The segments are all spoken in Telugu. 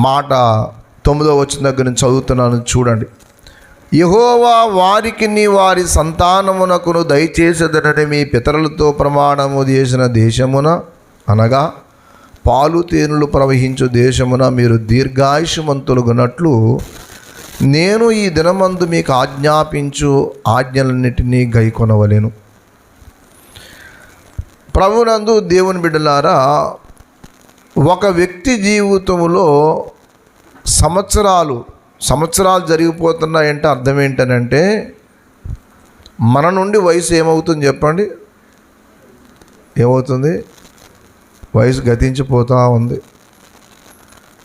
మాట 9వ వచనం దగ్గర నుంచి చదువుతున్నాను చూడండి. యెహోవా వారికి వారి సంతానమునకును దయచేసెదనని మీ పితరులతో ప్రమాణము చేసిన దేశమున, అనగా పాలు తేనెలు ప్రవహించు దేశమున మీరు దీర్ఘాయుష్మంతులుగునట్లు నేను ఈ దినమందు మీకు ఆజ్ఞాపించు ఆజ్ఞలన్నిటినీ గైకొనవలెను. ప్రభునందు దేవుని బిడ్డలారా, ఒక వ్యక్తి జీవితంలో సంవత్సరాలు జరిగిపోతున్నాయంటే అర్థం ఏంటనంటే, మన నుండి వయసు ఏమవుతుంది చెప్పండి? ఏమవుతుంది? వయసు గతించిపోతూ ఉంది.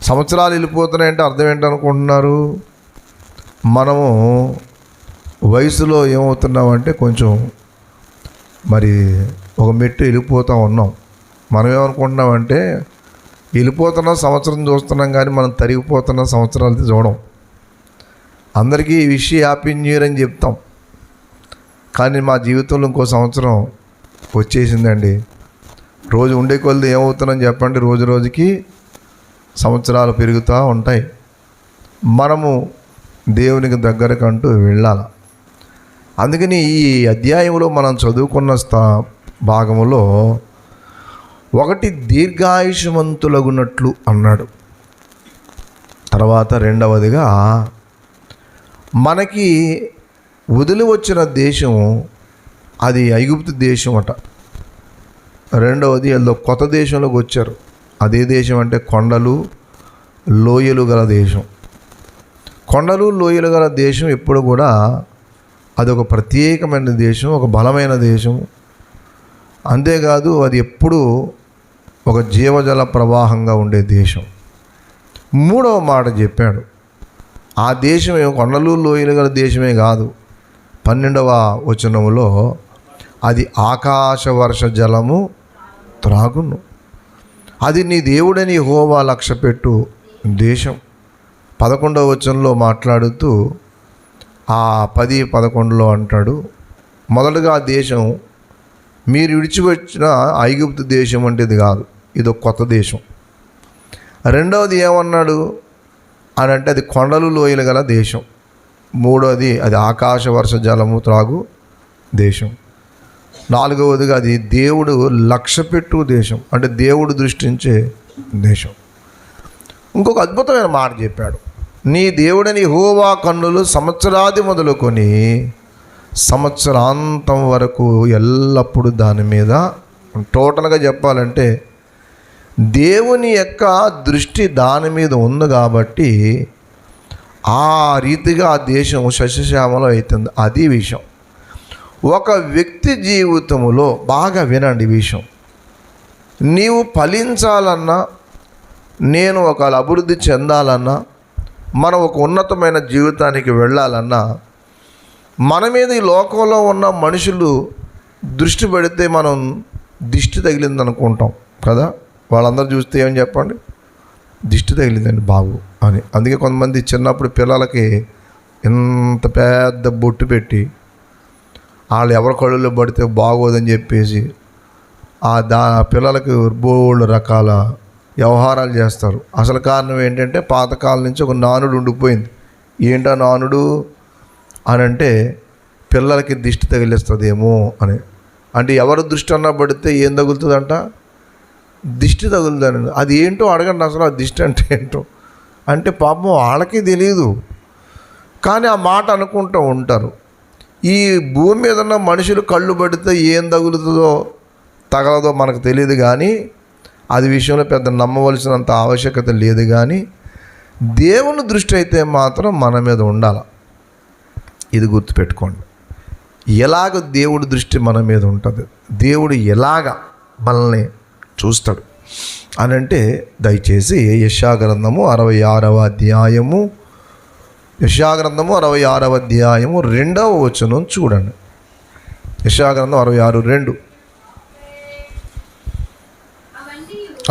సంవత్సరాలు వెళ్ళిపోతున్నాయంటే అర్థం ఏంటనుకుంటున్నారు? మనము వయసులో ఏమవుతున్నామంటే కొంచెం మరి ఒక మెట్టు వెళ్ళిపోతూ ఉన్నాం. మనం ఏమనుకుంటున్నామంటే వెళ్ళిపోతున్న సంవత్సరం చూస్తున్నాం, కానీ మనం తరిగిపోతున్న సంవత్సరాలు చూడం. అందరికీ ఈ విషయం హ్యాపీ న్యూ ఇయర్ అని చెప్తాం, కానీ మా జీవితంలో ఇంకో సంవత్సరం వచ్చేసిందండి. రోజు ఉండే కొలది ఏమవుతుందని చెప్పండి? రోజు రోజుకి సంవత్సరాలు పెరుగుతూ ఉంటాయి. మనము దేవునికి దగ్గరకంటూ వెళ్ళాలి. అందుకని ఈ అధ్యాయంలో మనం చదువుకున్న భాగంలో ఒకటి దీర్ఘాయుష్మంతులగునట్లు అన్నాడు. తర్వాత రెండవదిగా మనకి వదిలి వచ్చిన దేశం అది ఐగుప్తు దేశం అట. రెండవది ఏదో కొత్త దేశంలోకి వచ్చారు. అదే దేశం అంటే కొండలు లోయలు గల దేశం. కొండలు లోయలు గల దేశం ఎప్పుడు కూడా అదొక ప్రత్యేకమైన దేశం, ఒక బలమైన దేశం. అంతేకాదు అది ఎప్పుడూ ఒక జీవజల ప్రవాహంగా ఉండే దేశం. మూడవ మాట చెప్పాడు, ఆ దేశం కొండలు లోయలు గల దేశమే కాదు. 12వ వచనంలో అది ఆకాశ వర్ష జలము త్రాగును, అది నీ దేవుడని యెహోవా లక్ష్యపెట్టు దేశం. 11వ వచనంలో మాట్లాడుతూ ఆ 10-11లో అంటాడు, మొదటగా ఆ దేశం మీరు విడిచిపెట్టిన ఐగుప్తు దేశం అంటే ఇది కాదు, ఇది ఒక కొత్త దేశం. రెండవది ఏమన్నాడు అని అంటే అది కొండలు లోయలు గల దేశం. మూడవది అది ఆకాశ వర్ష జలము త్రాగు దేశం. నాలుగవదిగా అది దేవుడు లక్ష్యపెట్టు దేశం, అంటే దేవుడు దృష్టించే దేశం. ఇంకొక అద్భుతమైన మాట చెప్పాడు, నీ దేవుడని యెహోవా కన్నులు సంవత్సరాది మొదలుకొని సంవత్సరాంతం వరకు ఎల్లప్పుడూ దాని మీద. టోటల్గా చెప్పాలంటే దేవుని యొక్క దృష్టి దాని మీద ఉంది కాబట్టి ఆ రీతిగా ఆ దేశం సస్యశ్యామలం అవుతుంది. అది విషయం. ఒక వ్యక్తి జీవితంలో బాగా వినండి విషయం, నీవు ఫలించాలన్నా, నేను ఒక అభివృద్ధి చెందాలన్నా, మనం ఒక ఉన్నతమైన జీవితానికి వెళ్ళాలన్నా, మన మీద ఈ లోకంలో ఉన్న మనుషులు దృష్టి పెడితే మనం దిష్టి తగిలింది అనుకుంటాం కదా. వాళ్ళందరూ చూస్తే ఏమని చెప్పండి? దిష్టి తగిలిందండి బాబు అని. అందుకే కొంతమంది చిన్నప్పుడు పిల్లలకి ఇంత పెద్ద బొట్టు పెట్టి వాళ్ళు ఎవరి కళ్ళల్లో పడితే బాగోదని చెప్పేసి పిల్లలకి బోళ్ళు రకాల వ్యవహారాలు చేస్తారు. అసలు కారణం ఏంటంటే పాతకాలం నుంచి ఒక నానుడు ఉండిపోయింది. ఏంటా నానుడు అని అంటే పిల్లలకి దిష్టి తగిలిస్తుందేమో అని. అంటే ఎవరు దృష్టి అన్నా పడితే ఏం తగులుతుందంట? దిష్టి తగులుతుందండి. అది ఏంటో అడగండి అసలు ఆ దిష్టి అంటే ఏంటో. అంటే పాపం వాళ్ళకి తెలియదు, కానీ ఆ మాట అనుకుంటూ ఉంటారు. ఈ భూమి మీద ఉన్న మనుషులు కళ్ళు పడితే ఏం తగులుతుందో తగలదో మనకు తెలియదు, కానీ అది విషయంలో పెద్ద నమ్మవలసినంత ఆవశ్యకత లేదు. కానీ దేవుని దృష్టి అయితే మాత్రం మన మీద ఉండాలి. ఇది గుర్తుపెట్టుకోండి. ఎలాగ దేవుడి దృష్టి మన మీద ఉంటుంది, దేవుడు ఎలాగ మనల్ని చూస్తాడు అని అంటే, దయచేసి యెషయా గ్రంథము 66వ అధ్యాయము 2వ వచనం చూడండి. యెషయా గ్రంథం 66:2.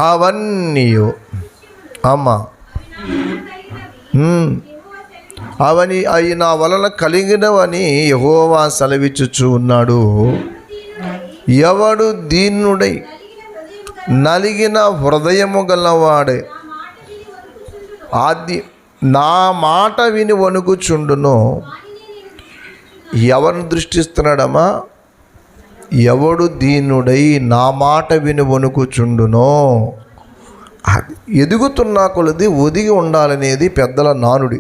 అవన్నీ అమ్మా అవని అవి నా వలన కలిగినవని యెహోవా సెలవిచ్చుచు ఉన్నాడు. ఎవడు దీనుడై నలిగిన హృదయము గలవాడే ఆది నా మాట విని వణుకుచుండును. ఎవరిని దృష్టిస్తున్నాడమ్మా? ఎవడు దీనుడై నా మాట విని వణుకుచుండునో. అది ఎదుగుతున్న కొలది ఒదిగి ఉండాలనేది పెద్దల నానుడి.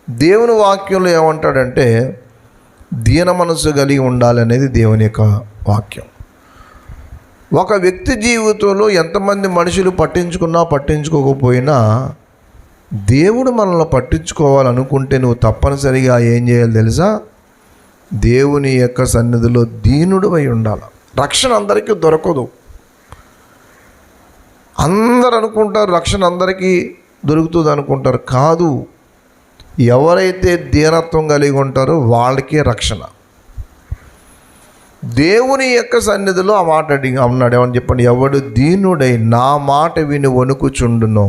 దేవుని వాక్యంలో ఏమంటాడంటే దీన మనసు కలిగి ఉండాలనేది దేవుని యొక్క వాక్యం. ఒక వ్యక్తి జీవితంలో ఎంతమంది మనుషులు పట్టించుకున్నా పట్టించుకోకపోయినా దేవుడు మనల్ని పట్టించుకోవాలనుకుంటే నువ్వు తప్పనిసరిగా ఏం చేయాలి తెలుసా? దేవుని యొక్క సన్నిధిలో దీనుడు అయి ఉండాలి. రక్షణ అందరికీ దొరకదు. అందరు అనుకుంటారు రక్షణ అందరికీ దొరుకుతుంది అనుకుంటారు. కాదు, ఎవరైతే దీనత్వం కలిగి ఉంటారో వాళ్ళకే రక్షణ. దేవుని యొక్క సన్నిధిలో ఆ మాట అన్నాడు. ఏమని చెప్పండి? ఎవడు దీనుడై నా మాట విని వణుకుచుండునో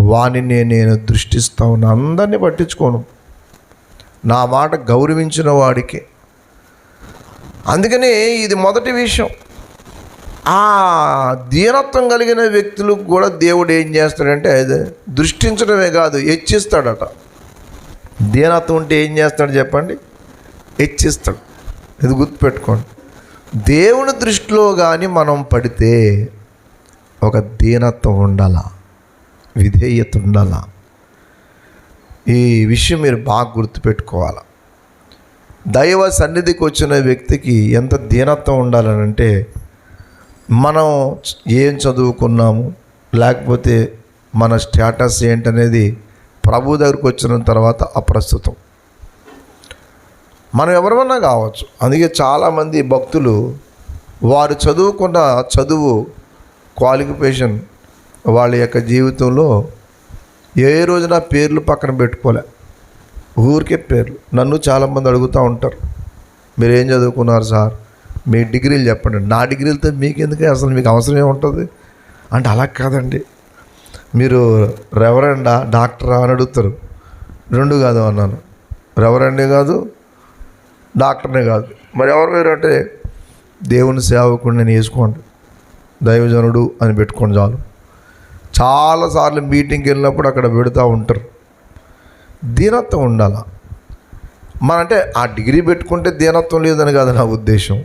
వానిని నేను దృష్టిస్తా ఉన్నా. అందరినీ పట్టించుకోను, నా మాట గౌరవించిన వాడికి. అందుకని ఇది మొదటి విషయం. ఆ దీనత్వం కలిగిన వ్యక్తులకు కూడా దేవుడు ఏం చేస్తాడంటే దృష్టించడమే కాదు, హెచ్చిస్తాడట. దీనత్వం ఉంటే ఏం చేస్తాడు చెప్పండి? హెచ్చిస్తాడు. ఇది గుర్తుపెట్టుకోండి. దేవుని దృష్టిలో కానీ మనం పడితే ఒక దీనత్వం ఉండాలా, విధేయత ఉండాలా. ఈ విషయం మీరు బాగా గుర్తుపెట్టుకోవాలి. దైవ సన్నిధికి వచ్చిన వ్యక్తికి ఎంత దీనత్వం ఉండాలనంటే మనం ఏం చదువుకున్నాము, లేకపోతే మన స్టేటస్ ఏంటనేది ప్రభు దగ్గరికి వచ్చిన తర్వాత అప్రస్తుతం. మనం ఎవరమన్నా కావచ్చు. అందుకే చాలామంది భక్తులు వారు చదువుకున్న చదువు క్వాలిఫికేషన్ వాళ్ళ యొక్క జీవితంలో ఏ రోజున పేర్లు పక్కన పెట్టుకోలే, ఊరికే పేర్లు. నన్ను చాలామంది అడుగుతూ ఉంటారు, మీరు ఏం చదువుకున్నారు సార్, మీ డిగ్రీలు చెప్పండి. నా డిగ్రీలతో మీకెందుకే, అసలు మీకు అవసరం ఏముంటుంది అంటే, అలా కాదండి, మీరు రెవరెండా డాక్టరా అని అడుగుతారు. రెండు కాదు అన్నాను, రెవరెండే కాదు డాక్టర్నే కాదు. మరి ఎవరు మీరు అంటే దేవుని సేవకుడు నేను వేసుకోండి, దైవజనుడు అని పెట్టుకోండి చాలు. చాలాసార్లు మీటింగ్కి వెళ్ళినప్పుడు అక్కడ పెడుతూ ఉంటారు. దీనత్వం ఉండాల. అంటే ఆ డిగ్రీ పెట్టుకుంటే దీనత్వం లేదని కాదు నా ఉద్దేశం.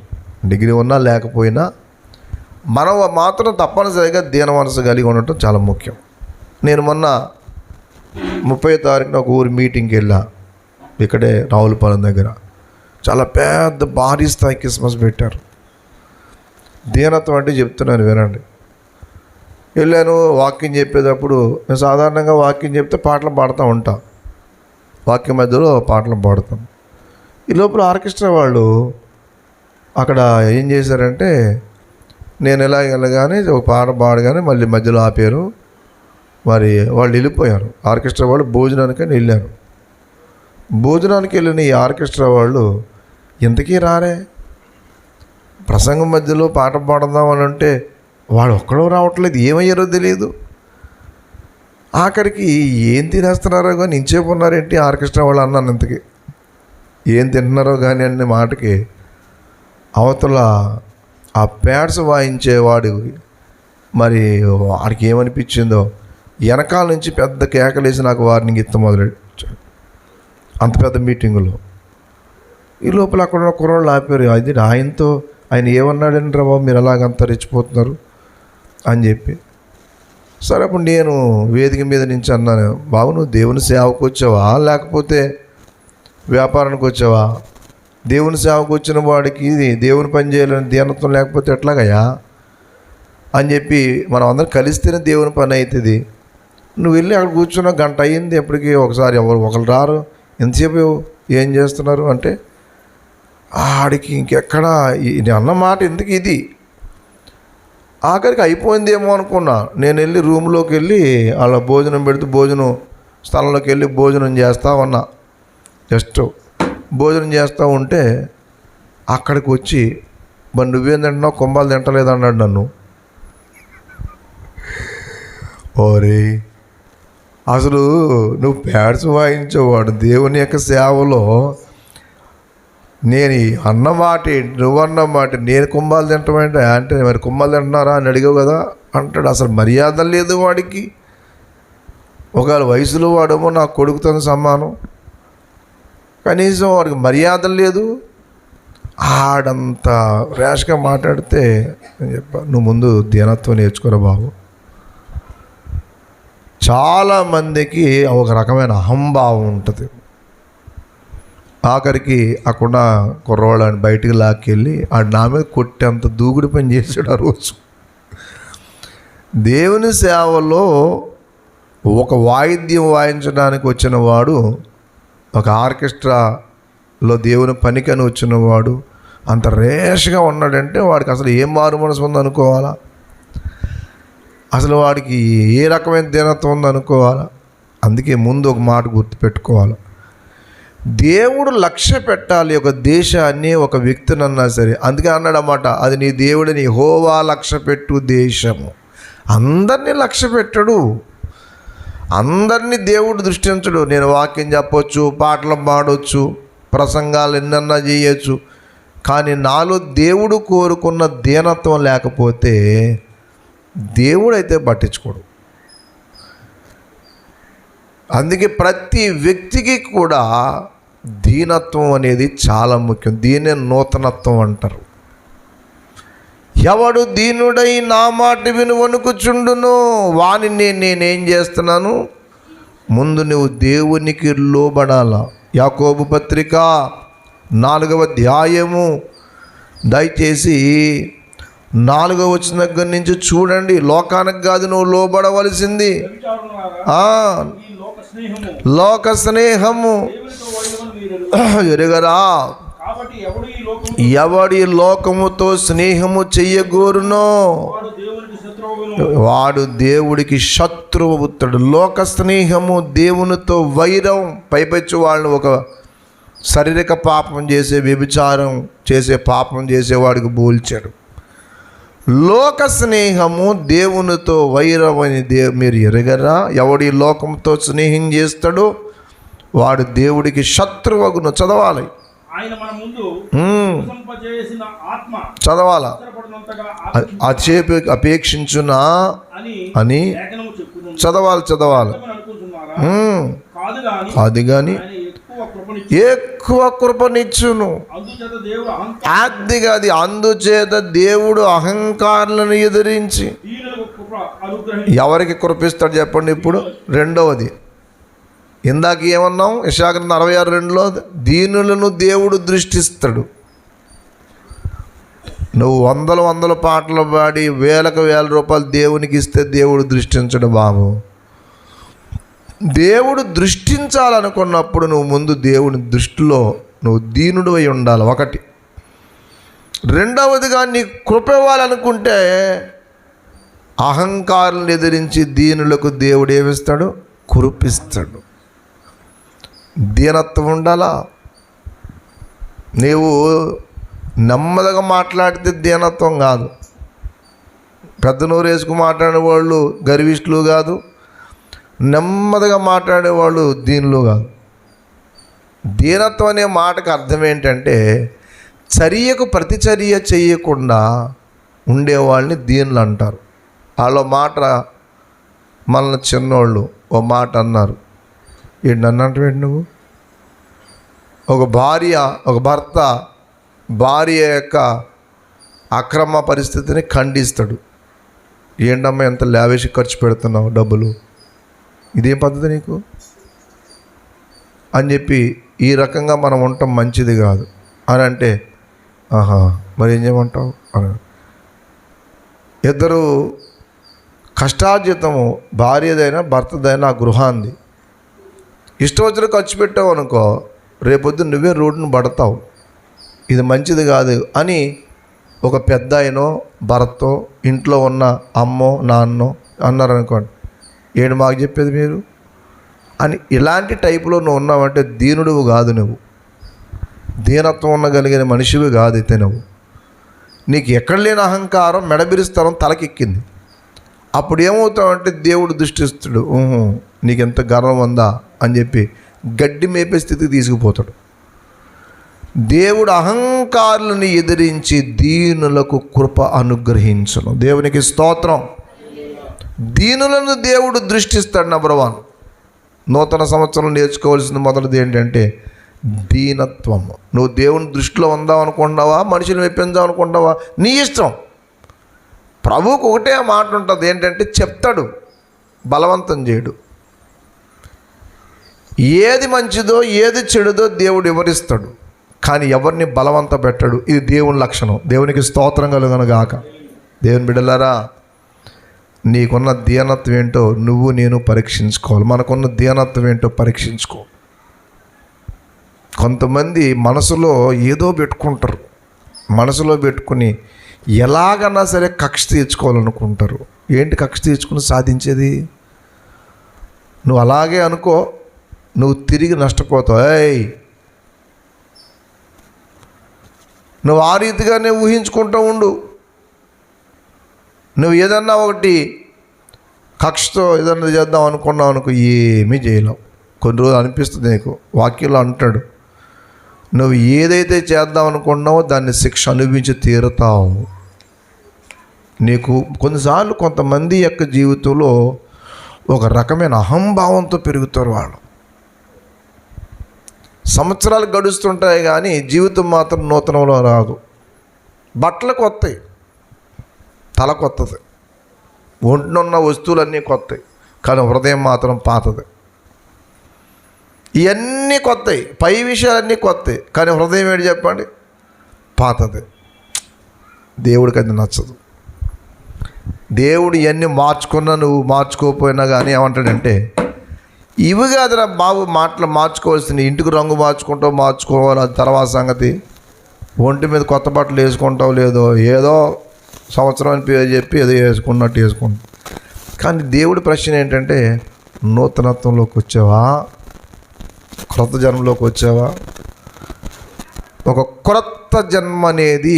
డిగ్రీ ఉన్నా లేకపోయినా మనం మాత్రం తప్పనిసరిగా దీన మనసు కలిగి ఉండటం చాలా ముఖ్యం. నేను మొన్న 30వ తారీఖున ఒక ఊరి మీటింగ్కి వెళ్ళా, ఇక్కడే రావులపాలెం దగ్గర. చాలా పెద్ద భారీ స్థాయి క్రిస్మస్ పెట్టారు. దీనత్వం అంటే చెప్తున్నాను వినండి. వెళ్ళాను, వాక్యం చెప్పేటప్పుడు నేను సాధారణంగా వాక్యం చెప్తే పాటలు పాడుతూ ఉంటా, వాక్యం మధ్యలో పాటలు పాడుతాం. ఈ లోపల ఆర్కెస్ట్రా వాళ్ళు అక్కడ ఏం చేశారంటే, నేను ఎలా వెళ్ళగానే ఒక పాట పాడగానే మళ్ళీ మధ్యలో ఆపారు. మరి వాళ్ళు వెళ్ళిపోయారు. ఆర్కెస్ట్రా వాళ్ళు భోజనానికని వెళ్ళారు. భోజనానికి వెళ్ళిన ఈ ఆర్కెస్ట్రా వాళ్ళు ఇంతకీ రారే, ప్రసంగం మధ్యలో పాట పాడదామని అంటే వాడు ఒక్కడో రావట్లేదు, ఏమయ్యారో తెలియదు. ఆఖరికి ఏం తినేస్తున్నారో కానీ ఇంచేపు ఉన్నారేంటి ఆర్కెస్ట్రా వాళ్ళు అన్నాను. ఇంతకీ ఏం తింటున్నారో కానీ అనే మాటకి అవతల ఆ ప్యాడ్స్ వాయించేవాడు మరి వాడికి ఏమనిపించిందో వెనకాల నుంచి పెద్ద కేకలేసి నాకు వార్నింగ్ ఇత్త మొదలెట్టాడు. అంత పెద్ద మీటింగులో ఈ లోపల అక్కడ ఉన్న కుర్రోళ్ళు ఆపారు. అది ఆయనతో ఆయన ఏమన్నాడంటే, బాబు మీరు అలాగంతా రెచ్చిపోతున్నారు అని చెప్పి. సరే అప్పుడు నేను వేదిక మీద నుంచి అన్నాను, బాబు నువ్వు దేవుని సేవకు వచ్చావా లేకపోతే వ్యాపారానికి వచ్చావా? దేవుని సేవకు వచ్చిన వాడికి దేవుని పని చేయాలని దీనత్వం లేకపోతే ఎట్లాగయ్యా అని చెప్పి, మనం అందరం కలిస్తేనే దేవుని పని అవుతుంది. నువ్వు వెళ్ళి అక్కడ కూర్చున్న గంట అయ్యింది, ఎప్పటికీ ఒకసారి ఒకరు రారు, ఎంతసేపు ఏం చేస్తున్నారు అంటే ఆడికి ఇంకెక్కడా అన్న మాట ఎందుకు ఇది. ఆఖరికి అయిపోయిందేమో అనుకున్నా. నేను వెళ్ళి రూమ్లోకి వెళ్ళి అలా భోజనం పెడితే భోజనం స్థలంలోకి వెళ్ళి భోజనం చేస్తూ ఉన్నా. జస్ట్ భోజనం చేస్తూ ఉంటే అక్కడికి వచ్చి మరి నువ్వేం తింటున్నావు, కుంభాలు తింటలేదు అన్నాడు నన్ను. ఓరే అసలు నువ్వు ప్యాడ్స్ వాయించేవాడు దేవుని యొక్క సేవలో నేను అన్నమాట నువ్వన్న మాట నేను కుంభాలు తింటామంటే అంటే మరి కుంభాలు తింటున్నారా అని అడిగావు కదా అంటాడు. అసలు మర్యాద లేదు వాడికి. ఒకవేళ వయసులో వాడేమో నా కొడుకుతో సమానం, కనీసం వాడికి మర్యాద లేదు. ఆడంత ర్యాష్గా మాట్లాడితే నేను చెప్పా, నువ్వు ముందు దీనత్వం నేర్చుకోరా బాబు. చాలామందికి ఒక రకమైన అహంభావం ఉంటుంది. ఆఖరికి అక్కడ కుర్రవాళ్ళని బయటికి లాక్కెళ్ళి ఆడు నా మీద కొట్టేంత దూకుడు పని చేశాడు ఆ రోజు. దేవుని సేవలో ఒక వాయిద్యం వాయించడానికి వచ్చిన వాడు, ఒక ఆర్కెస్ట్రాలో దేవుని పనికని వచ్చిన వాడు అంత రేష్గా ఉన్నాడంటే వాడికి అసలు ఏం మారు మనసు ఉందనుకోవాలా? అసలు వాడికి ఏ రకమైన దీనత్వం ఉందనుకోవాలా? అందుకే ముందు ఒక మాట గుర్తుపెట్టుకోవాలి, దేవుడు లక్ష్య పెట్టాలి ఒక దేశాన్ని, ఒక వ్యక్తినన్నా సరే. అందుకే అన్నాడు అన్నమాట, అది నీ దేవుడిని యెహోవా లక్ష్య పెట్టు దేశము. అందరినీ లక్ష్య పెట్టడు, అందరినీ దేవుడు దృష్టించడు. నేను వాక్యం చెప్పొచ్చు, పాటలు పాడవచ్చు, ప్రసంగాలు ఎన్నన్నా చేయొచ్చు, కానీ నాలో దేవుడు కోరుకున్న దీనత్వం లేకపోతే దేవుడైతే పట్టించుకోడు. అందుకే ప్రతి వ్యక్తికి కూడా దీనత్వం అనేది చాలా ముఖ్యం. దీన్నే నూతనత్వం అంటారు. ఎవడు దీనుడై నా మాట విని వణుకుచుండును వానిని నేనేం చేస్తున్నాను? ముందు నువ్వు దేవునికి లోబడాల. యాకోబు పత్రిక 4వ అధ్యాయము దయచేసి 4వ వచనం దగ్గర నుంచి చూడండి. లోకానికి కాదు నువ్వు లోబడవలసింది, లోక స్నేహము ఎరుగరా. ఎవడి లోకముతో స్నేహము చెయ్యగోరునో వాడు దేవుడికి శత్రువుతాడు. లోక స్నేహము దేవునితో వైరం, పైపెచ్చు వాళ్ళని ఒక శారీరక పాపం చేసే, వ్యభిచారం చేసే, పాపం చేసేవాడికి పోల్చాడు. లోక స్నేహము దేవునితో వైరం అని మీరు ఎరగరా. ఎవడి లోకంతో స్నేహం చేస్తాడో వాడు దేవుడికి శత్రువగును. చదవాలి, చదవాలా. అపేక్షించునా అని చదవాలి. అది కానీ ఎక్కువ కృపనిచ్చును. అది అందుచేత దేవుడు అహంకారులను ఎదిరించి ఎవరికి కృపిస్తాడు చెప్పండి. ఇప్పుడు రెండవది, ఇందాక ఏమన్నాం? యెషయా 46:2లో దీనులను దేవుడు దృష్టిస్తాడు. నువ్వు వందల పాటలు పాడి వేలకు వేల రూపాయలు దేవునికి ఇస్తే దేవుడు దృష్టించడు బాబు. దేవుడు దృష్టించాలనుకున్నప్పుడు నువ్వు ముందు దేవుని దృష్టిలో నువ్వు దీనుడు అయి ఉండాలి. ఒకటి. రెండవదిగా నీ కృప ఇవ్వాలనుకుంటే అహంకారాలను ఎదిరించి దీనులకు దేవుడు ఏమిస్తాడు? కురిపిస్తాడు. దీనత్వం ఉండాలా. నీవు నెమ్మదిగా మాట్లాడితే దీనత్వం కాదు. పెద్ద నోరు వేసుకుని మాట్లాడే వాళ్ళు గర్విష్ఠులు కాదు, నెమ్మదిగా మాట్లాడేవాళ్ళు దీనులు కాదు. దీనత్వం అనే మాటకు అర్థం ఏంటంటే చర్యకు ప్రతిచర్య చేయకుండా ఉండేవాళ్ళని దీనులు అంటారు. వాళ్ళ మాట మన చిన్నోళ్ళు ఓ మాట అన్నారు. ఏంటి నన్ను అంటావేంటి నువ్వు? ఒక భర్త భార్య యొక్క అక్రమ పరిస్థితిని ఖండిస్తాడు. ఏంటమ్మా ఎంత లావిష్ ఖర్చు పెడుతున్నావు డబ్బులు, ఇదేం పద్ధతి నీకు అని చెప్పి ఈ రకంగా మనం ఉండటం మంచిది కాదు అని అంటే, మరి ఏం చేయమంటావు అని. ఇద్దరు కష్టార్జితము భార్యదైనా భర్తదైనా ఆ గృహాంది ఇష్టం వచ్చిన ఖర్చు పెట్టావు అనుకో, రేపొద్దు నువ్వే రోడ్డును పడతావు. ఇది మంచిది కాదు అని ఒక పెద్ద ఆయనో భర్తో ఇంట్లో ఉన్న అమ్మో నాన్నో అన్నారనుకోండి, ఏంటి మాకు చెప్పేది మీరు అని. ఇలాంటి టైపులో నువ్వు ఉన్నావంటే దీనుడువు కాదు. నువ్వు దీనత్వం ఉండగలిగిన మనిషివి కాదు. అయితే నీకు ఎక్కడ లేని అహంకారం, మెడబిరిస్తారం తలకెక్కింది. అప్పుడు ఏమవుతావంటే దేవుడు దృష్టిస్తాడు, నీకెంత గర్వం ఉందా అని చెప్పి గడ్డి మేపే స్థితికి తీసుకుపోతాడు. దేవుడు అహంకారులను ఎదిరించి దీనులకు కృప అనుగ్రహించును. దేవునికి స్తోత్రం. దీనులను దేవుడు దృష్టిస్తాడు. నంబర్ 1, నూతన సంవత్సరం నేర్చుకోవాల్సిన మొదటిది ఏంటంటే దీనత్వం. నువ్వు దేవుని దృష్టిలో ఉందాం అనుకుంటున్నావా, మనుషులు మెప్పిందాం అనుకుంటున్నావా, నీ ఇష్టం. ప్రభువుకు ఒకటే మాట ఉంటుంది, ఏంటంటే చెప్తాడు, బలవంతం చేయడు. ఏది మంచిదో ఏది చెడుదో దేవుడు వివరిస్తాడు, కానీ ఎవరిని బలవంత పెట్టడు. ఇది దేవుని లక్షణం. దేవునికి స్తోత్రం కలుగునుగాక. దేవుని బిడ్డలారా, నీకున్న దీనత్వం ఏంటో నువ్వు నేను పరీక్షించుకోవాలి. మనకున్న దీనత్వం ఏంటో పరీక్షించుకో. కొంతమంది మనసులో ఏదో పెట్టుకుంటారు, మనసులో పెట్టుకుని ఎలాగన్నా సరే కక్ష తీర్చుకోవాలనుకుంటారు. ఏంటి కక్ష తీర్చుకుని సాధించేది? నువ్వు అలాగే అనుకో, నువ్వు తిరిగి నష్టపోతావు. నువ్వు ఆ రీతిగానే ఊహించుకుంటూ ఉండు. నువ్వు ఏదన్నా ఒకటి కక్షతో ఏదన్నా చేద్దాం అనుకున్నావు అనుకో, ఏమీ చేయలేవు. కొన్ని రోజులు అనిపిస్తుంది నీకు. వాక్యంలో అంటాడు, నువ్వు ఏదైతే చేద్దాం అనుకున్నావో దాన్ని శిక్ష అనుభవించి తీరుతావు. నీకు కొన్నిసార్లు కొంతమంది యొక్క జీవితంలో ఒక రకమైన అహంభావంతో పెరుగుతారు. వాళ్ళు సంవత్సరాలు గడుస్తుంటాయి కానీ జీవితం మాత్రం నూతనంలో రాదు. బట్టలు కొత్తవి, తల కొత్తది, ఒంటినున్న వస్తువులన్నీ కొత్తవి, కానీ హృదయం మాత్రం పాతది. ఇవన్నీ కొత్తవి, పై విషయాలన్నీ కొత్తవి, కానీ హృదయం ఏంటి చెప్పండి? పాతది. దేవుడికి అది నచ్చదు. దేవుడు ఇవన్నీ మార్చుకున్నా నువ్వు మార్చుకోకపోయినా కానీ ఏమంటాడంటే, ఇవి కాదురా బాబు మాటలు మార్చుకోవాల్సింది. ఇంటికి రంగు మార్చుకోవాలి, అది తర్వాత సంగతి. ఒంటి మీద కొత్త బట్టలు వేసుకుంటావు లేదో, ఏదో సంవత్సరం అని పేరు చెప్పి ఏదో వేసుకున్నట్టు వేసుకుంటావు. కానీ దేవుడి ప్రశ్న ఏంటంటే, నూతనత్వంలోకి వచ్చావా? క్రొత్త జన్మలోకి వచ్చావా? ఒక క్రొత్త జన్మ అనేది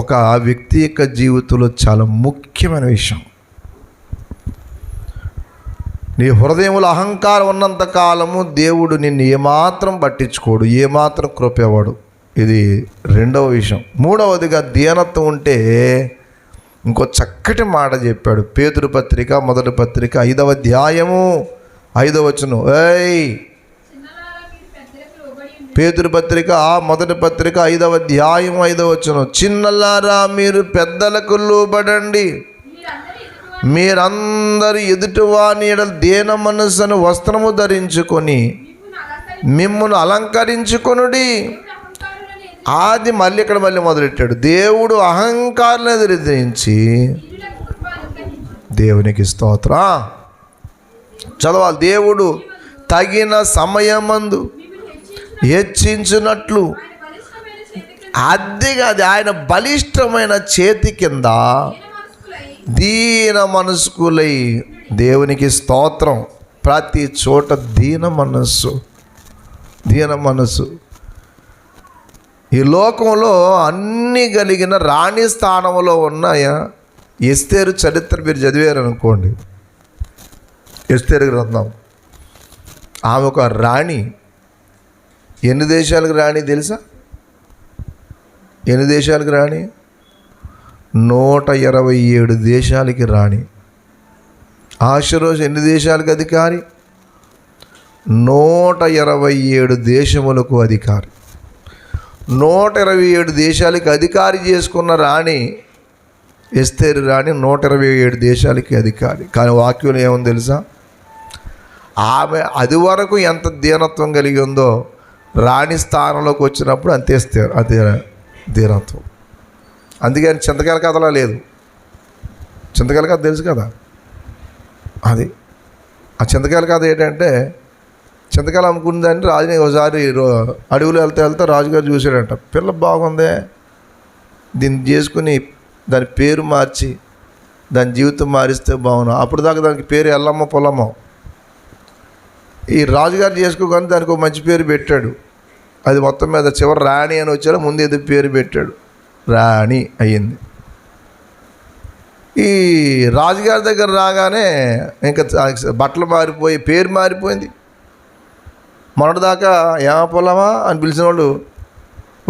ఒక వ్యక్తి యొక్క జీవితంలో చాలా ముఖ్యమైన విషయం. నీ హృదయంలో అహంకారం ఉన్నంత కాలము దేవుడు నిన్ను ఏమాత్రం పట్టించుకోడు, ఏమాత్రం కృపేవాడు. ఇది రెండవ విషయం. మూడవదిగా దీనత్వం ఉంటే ఇంకో చక్కటి మాట చెప్పాడు. పేతురు పత్రిక మొదటి పత్రిక 5వ అధ్యాయము 5వ వచనం. పేతురు పత్రిక మొదటి పత్రిక 5వ అధ్యాయం 5వ వచనం. చిన్నలారా మీరు పెద్దలకు లోబడండి, మీరందరూ ఎదుటివాని ఎడల దీన మనస్సును వస్త్రము ధరించుకొని మిమ్మును అలంకరించుకొనుడి. అది మళ్ళీ ఇక్కడ మొదలెట్టాడు. దేవుడు అహంకారాలను ఎదిరించి దేవునికి స్తోత్ర చదవాలి. దేవుడు తగిన సమయమందు హెచ్చించినట్లు, అది ఆయన బలిష్టమైన చేతి కింద దీన మనస్కులై, దేవునికి స్తోత్రం. ప్రతి చోట దీన మనస్సు. ఈ లోకంలో అన్నీ కలిగిన రాణి స్థానంలో ఉన్న ఎస్తేరు చరిత్ర మీరు చదివారనుకోండి, ఎస్తేరు గ్రంథం. ఆమె ఒక రాణి. ఎన్ని దేశాలకు రాణి తెలుసా? ఎన్ని దేశాలకు రాణి? 127 దేశాలకి రాణి. ఆశీర్వాదం ఎన్ని దేశాలకు అధికారి? 127 దేశములకు అధికారి. 127 దేశాలకి అధికారి చేసుకున్న రాణి ఎస్తేరు రాణి. 127 దేశాలకి అధికారి. కానీ వాక్యం ఏముంది తెలుసా? ఆమె అది వరకు ఎంత దీనత్వం కలిగి ఉందో రాణి స్థానంలోకి వచ్చినప్పుడు అంతే దీనత్వం. అందుకని చింతకాయల కథలా లేదు. చింతకాయల కథ తెలుసు కదా? అది ఆ చింతకాయల కథ ఏంటంటే, చింతకాయలు అమ్ముకుందని రాజుని ఒకసారి అడవిలో వెళ్తే రాజుగారు చూశాడంట. పిల్ల బాగుందే, దీన్ని చేసుకుని దాని పేరు మార్చి దాని జీవితం మారిస్తే బాగున్నా. అప్పుడు దాకా దానికి పేరు ఎల్లమ్మ పొలమ్మ. ఈ రాజుగారు చేసుకోగానే దానికి ఒక మంచి పేరు పెట్టాడు. అది మొత్తం మీద చివరి రాణి అని వచ్చారో ముందు ఏదో పేరు పెట్టాడు, రాణి అయ్యింది. ఈ రాజుగారి దగ్గర రాగానే ఇంకా బట్టలు మారిపోయి పేరు మారిపోయింది. మొన్నటిదాకా ఏమ పొలమా అని పిలిచిన వాళ్ళు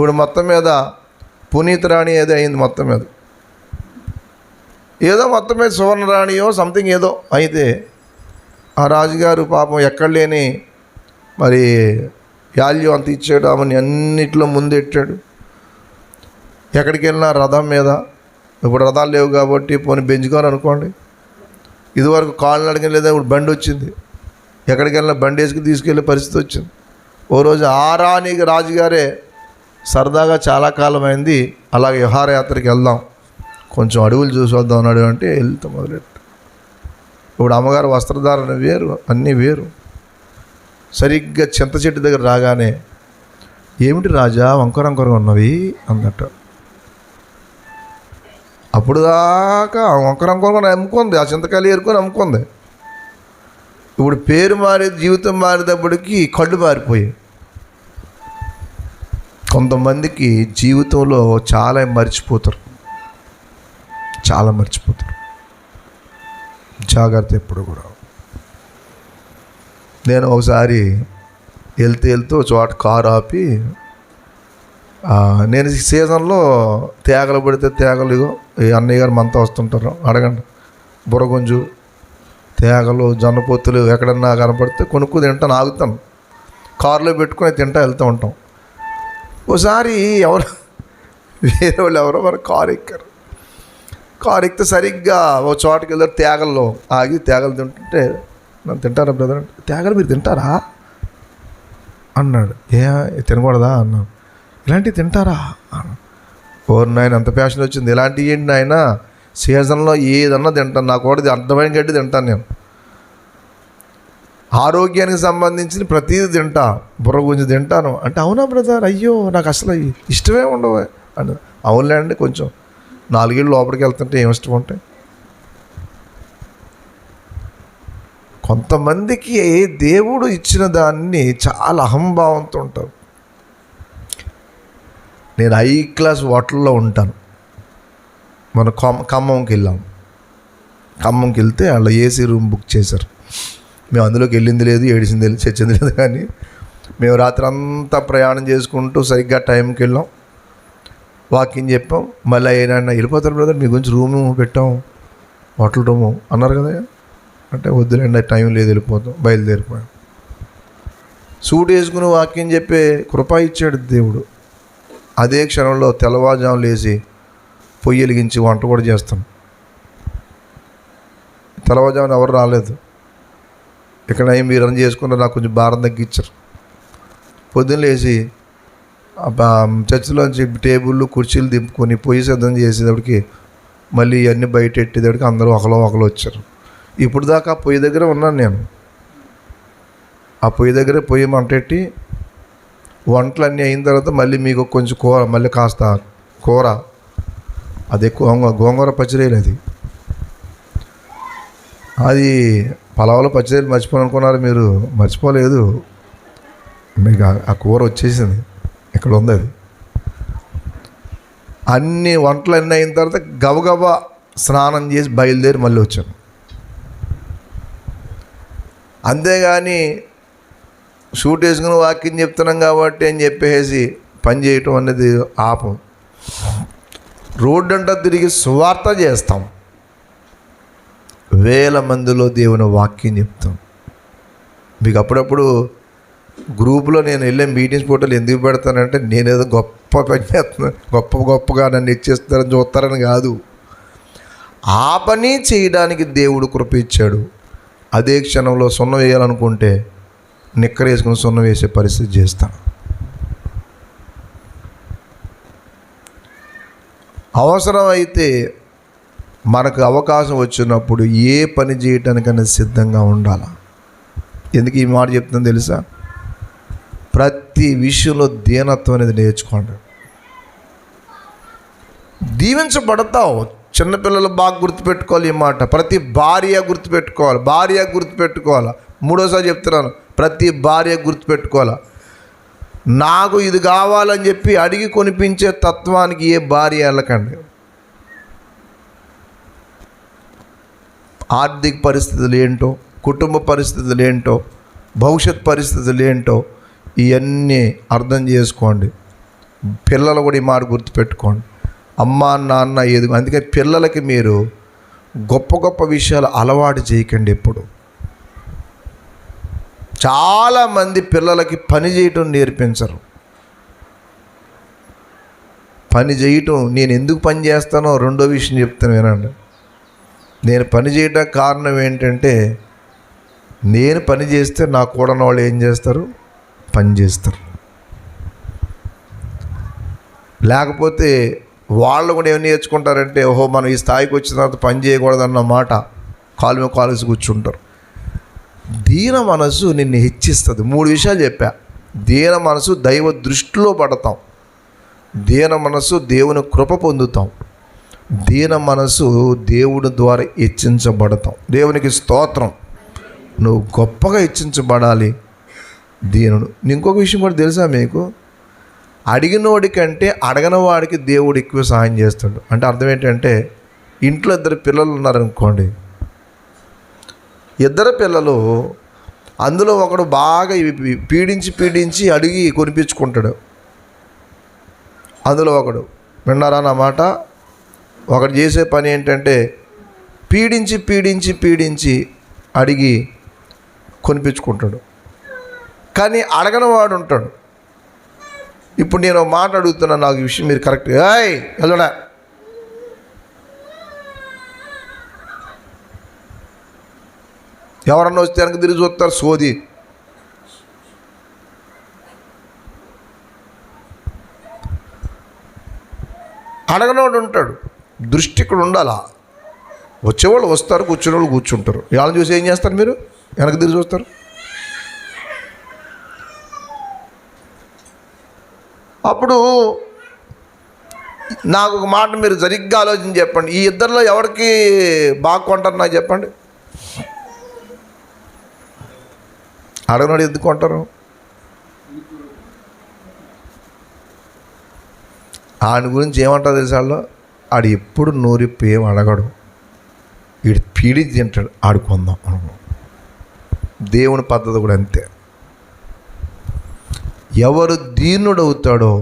ఇప్పుడు మొత్తం మీద పునీత్ రాణి ఏదో అయింది, మొత్తం మీద సువర్ణ రాణియో సంథింగ్ ఏదో అయితే ఆ రాజుగారు పాపం ఎక్కడ లేని మరి వాల్యూ అంత ఇచ్చాడు, ఆమెని అన్నిట్లో ముందెట్టాడు. ఎక్కడికి వెళ్ళినా రథం మీద, ఇప్పుడు రథాలు లేవు కాబట్టి పోనీ బెంచుకోరు అనుకోండి. ఇదివరకు కాళ్ళు నడకం లేదా, ఇప్పుడు బండి వచ్చింది, ఎక్కడికి వెళ్ళినా బండి వేసుకుని తీసుకెళ్ళే పరిస్థితి వచ్చింది. ఓ రోజు ఆ రాజుగారే సరదాగా చాలా కాలం అయింది, అలాగే విహారయాత్రకి వెళ్దాం, కొంచెం అడవులు చూసి వద్దాం అన్నాడు. అంటే వెళ్తాం మొదలెట్టు. ఇప్పుడు అమ్మగారు వస్త్రధారణ వేరు, అన్నీ వేరు. సరిగ్గా చింత చెట్టు దగ్గర రాగానే, ఏమిటి రాజా వంకరంకరం ఉన్నవి అన్నట్టు. అప్పుడు దాకా వంకరంకరం అమ్ముకుంది, ఆ చింతకాయలు ఏరుకొని అమ్ముకుంది. ఇప్పుడు పేరు మారి జీవితం మారేటప్పటికి కళ్ళు మారిపోయాయి. కొంతమందికి జీవితంలో చాలా మర్చిపోతారు. జాగ్రత్త ఎప్పుడు కూడా. నేను ఒకసారి వెళ్తూ చోట కారు ఆపి, నేను సీజన్లో తేగలు పడితే తేగలు, ఇగో ఈ అన్నయ్య గారు మనతో వస్తుంటారు, అడగండి, బుర్రగుంజు తేగలు జొన్నపొత్తులు ఎక్కడన్నా కనపడితే కొనుక్కు తింటాను, ఆగుతాను, కారులో పెట్టుకుని తింటా వెళ్తూ ఉంటాం. ఒకసారి వేరే వాళ్ళు ఎవరో మన కారు ఎక్కితే సరిగ్గా ఒక చోటకి వెళ్ళారు, తేగల్లో ఆగి తేగలు తింటుంటే, నన్ను తింటారా బ్రదర్ అంటే, తేగలు మీరు తింటారా అన్నాడు. తినకూడదా అన్నాను. ఇలాంటివి తింటారా? ఓరు నాయన అంత ప్యాషన్ వచ్చింది, ఇలాంటివి ఏంటి నాయన, సీజన్లో ఏదన్నా తింటాను, నాకు కూడా అర్థమైన గడ్డి తింటాను నేను, ఆరోగ్యానికి సంబంధించిన ప్రతిదీ తింటా, బుర్ర గుంజి తింటాను అంటే, అవునా బ్రదర్, అయ్యో నాకు అసలు ఇష్టమే ఉండవు అని. అవునులేండి, కొంచెం 4 ఏళ్ళు లోపలికి వెళ్తుంటే ఏమి ఇష్టం ఉంటాయి. కొంతమందికి దేవుడు ఇచ్చిన దాన్ని చాలా అహంభావంతో ఉంటారు. నేను హై క్లాస్ హోటల్లో ఉంటాను. మన ఖమ్మంకి వెళ్తే వాళ్ళ ఏసీ రూమ్ బుక్ చేశారు. మేము అందులోకి వెళ్ళింది లేదు, ఏడిసింది లేదు, చచ్చింది లేదు. కానీ మేము రాత్రి అంతా ప్రయాణం చేసుకుంటూ సరిగ్గా టైంకి వెళ్ళాం, వాకింగ్ చెప్పాం. మళ్ళీ ఏదైనా వెళ్ళిపోతారు బ్రదర్, మీ గురించి రూము పెట్టాం, హోటల్ రూము అన్నారు కదా అంటే, వద్దులేండి టైం లేదు, వెళ్ళిపోతాం, బయలుదేరిపోయాం. సూట్ వేసుకుని వాకింగ్ చెప్పే కృప ఇచ్చాడు దేవుడు. అదే క్షణంలో తెల్లవారుజామున లేచి పొయ్యి వెలిగించి వంట కూడా చేస్తాం. తెల్లవారుజామున ఎవరు రాలేదు, ఇక్కడ మీరు రన్ చేసుకున్న నాకు కొంచెం భారం తగ్గించారు. పొద్దున్న లేచి చర్చిలోంచి టేబుళ్ళు కుర్చీలు దింపుకొని పొయ్యి సిద్ధం చేసేటప్పటికి మళ్ళీ ఇవన్నీ బయట ఎట్టేటప్పటికి అందరూ ఒకరు వచ్చారు. ఇప్పుడు దాకా పొయ్యి దగ్గర ఉన్నాను నేను. ఆ పొయ్యి దగ్గర పొయ్యి మంటెట్టి వంటలన్నీ అయిన తర్వాత మళ్ళీ మీకు కొంచెం కూర, మళ్ళీ కాస్త కూర, అది గోంగూర పచ్చిరేలు, అది పలావులో పచ్చిరేలు మర్చిపోను అనుకున్నారు మీరు, మర్చిపోలేదు, మీకు ఆ కూర వచ్చేసింది, ఇక్కడ ఉంది అది. అన్ని వంటలు అన్నీ అయిన తర్వాత గబగబా స్నానం చేసి బయలుదేరి మళ్ళీ వచ్చాను. అంతేగాని షూట్ వేసుకుని వాకింగ్ చెప్తున్నాం కాబట్టి అని చెప్పేసి పని చేయటం అనేది ఆపం. రోడ్డు అంతా తిరిగి సువార్త చేస్తాం, వేల మందిలో దేవుని వాక్యం చెప్తాం. మీకు అప్పుడప్పుడు గ్రూపులో నేను వెళ్ళే మీటింగ్స్ ఫోటోలు ఎందుకు పెడతానంటే, నేనేదో గొప్ప పని చేస్తున్నాను, గొప్పగా నన్ను ఇచ్చేస్తారని చూస్తారని కాదు, ఆ పని చేయడానికి దేవుడు కృప ఇచ్చాడు. అదే క్షణంలో సున్నం వేయాలనుకుంటే నిక్కర వేసుకుని సున్నం వేసే పరిస్థితి చేస్తాను. అవసరమైతే మనకు అవకాశం వచ్చినప్పుడు ఏ పని చేయటానికైనా సిద్ధంగా ఉండాలి. ఎందుకు ఈ మాట చెప్తుందో తెలుసా? ప్రతి విషయంలో దీనత్వం అనేది నేర్చుకోండి. దీవించబడతావు. చిన్నపిల్లలు బాగా గుర్తుపెట్టుకోవాలి ఈ మాట. ప్రతి భార్య గుర్తుపెట్టుకోవాలి. మూడోసారి చెప్తున్నాను, ప్రతి భార్య గుర్తుపెట్టుకోవాలి. నాకు ఇది కావాలని చెప్పి అడిగి కొనిపించే తత్వానికి ఏ భార్య వెళ్ళకండి. ఆర్థిక పరిస్థితులు ఏంటో, కుటుంబ పరిస్థితులు ఏంటో, భవిష్యత్ పరిస్థితులు ఏంటో ఇవన్నీ అర్థం చేసుకోండి. పిల్లలు కూడా ఈ మాట గుర్తుపెట్టుకోండి. అమ్మ నాన్న ఎదుగు. అందుకే పిల్లలకి మీరు గొప్ప గొప్ప విషయాలు అలవాటు చేయకండి ఎప్పుడు. చాలామంది పిల్లలకి పని చేయటం నేర్పించరు. పని చేయటం, నేను ఎందుకు పని చేస్తానో రెండో విషయం చెప్తాను వినండి. నేను పని చేయడానికి కారణం ఏంటంటే, నేను పని చేస్తే నా కూడని వాళ్ళు ఏం చేస్తారు? పని చేస్తారు. లేకపోతే వాళ్ళు కూడా ఏమి నేర్చుకుంటారంటే, ఓహో మనం ఈ స్థాయికి వచ్చిన తర్వాత పని చేయకూడదన్న మాట కాలు మీద కాలేసి కూర్చుంటారు. దీన మనసు నిన్ను హెచ్చిస్తుంది. 3 విషయాలు చెప్పా. దీన మనసు దైవ దృష్టిలో పడతాం, దీన మనసు దేవుని కృప పొందుతాం, దీన మనసు దేవుడి ద్వారా హెచ్చించబడతాం. దేవునికి స్తోత్రం. నువ్వు గొప్పగా హెచ్చించబడాలి దీనుడు. ఇంకొక విషయం కూడా తెలుసా మీకు? అడిగినోడి కంటే అడగని వాడికి దేవుడు ఎక్కువ సహాయం చేస్తాడు. అంటే అర్థం ఏంటంటే, ఇంట్లో 2 పిల్లలు ఉన్నారనుకోండి, 2 పిల్లలు, అందులో ఒకడు బాగా పీడించి అడిగి కొనిపించుకుంటాడు. అందులో ఒకడు, విన్నారా నా మాట, ఒకడు చేసే పని ఏంటంటే పీడించి అడిగి కొనిపించుకుంటాడు. కానీ అడగని వాడు ఉంటాడు. ఇప్పుడు నేను మాట అడుగుతున్నా, నాకు ఈ విషయం మీరు కరెక్ట్, ఏయ్ వెళ్ళడా, ఎవరన్నా వస్తే వెనక తిరిగి చూస్తారు, సోది. అడగనోడు ఉంటాడు. దృష్టి ఇక్కడ ఉండాలా. వచ్చేవాళ్ళు వస్తారు, కూర్చునే వాళ్ళు కూర్చుంటారు. వాళ్ళని చూసి ఏం చేస్తారు? మీరు వెనక తిరిగి చూస్తారు. అప్పుడు నాకు ఒక మాట మీరు సరిగ్గా ఆలోచన చెప్పండి. ఈ ఇద్దరిలో ఎవరికి బాగా కొంటారు నాకు చెప్పండి. అడగనోడు ఎందుకు కొంటారు? ఆయన గురించి ఏమంటారు తెలుసా? ఆడు ఎప్పుడు నోరిప్పి ఏం అడగడు, వీడు పీడి తింటాడు, ఆడుకుందాం. దేవుని పద్ధతి కూడా అంతే. ఎవరు దీనుడవుతాడో,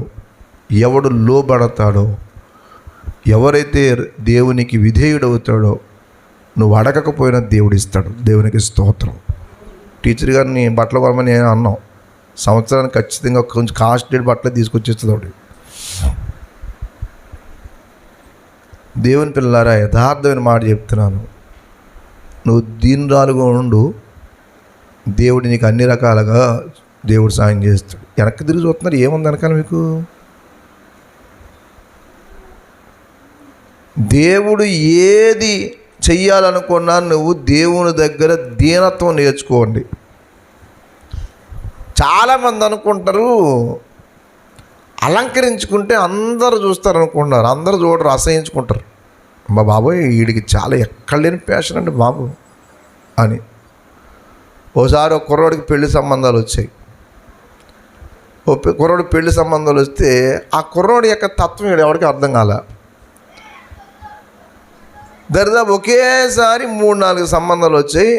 ఎవడు లోబడతాడో, ఎవరైతే దేవునికి విధేయుడవుతాడో, నువ్వు అడగకపోయినా దేవుడు ఇస్తాడు. దేవునికి స్తోత్రం. టీచర్ గారిని బట్టలు కొనమని అన్నాం. సంవత్సరానికి ఖచ్చితంగా కొంచెం కాస్ట్లీ బట్టలు తీసుకొచ్చేస్తుంది. దేవుని పిల్లలారా, యథార్థమైన మాట చెప్తున్నాను. నువ్వు దీనురాలుగా ఉండు, దేవుడు నీకు అన్ని రకాలుగా దేవుడు సాయం చేస్తాడు. వెనక్కి తిరిగి చూస్తున్నారు, ఏముంది వెనకాల మీకు? దేవుడు ఏది చెయ్యాలనుకున్నా నువ్వు దేవుని దగ్గర దీనత్వం నేర్చుకోండి. చాలామంది అనుకుంటారు అలంకరించుకుంటే అందరూ చూస్తారు అనుకుంటున్నారు. అందరూ చూడరు, అసహించుకుంటారు. మా బాబోయ్ వీడికి చాలా ఎక్కడ లేని ప్యాషన్ అండి బాబు అని. ఓసారి ఒక కుర్రోడికి పెళ్లి సంబంధాలు వచ్చాయి. ఓ కుర్రోడు పెళ్లి సంబంధాలు వస్తే ఆ కుర్రోడి యొక్క తత్వం ఎవరికి అర్థం కాల. దరిదాపు ఒకేసారి 3-4 సంబంధాలు వచ్చాయి.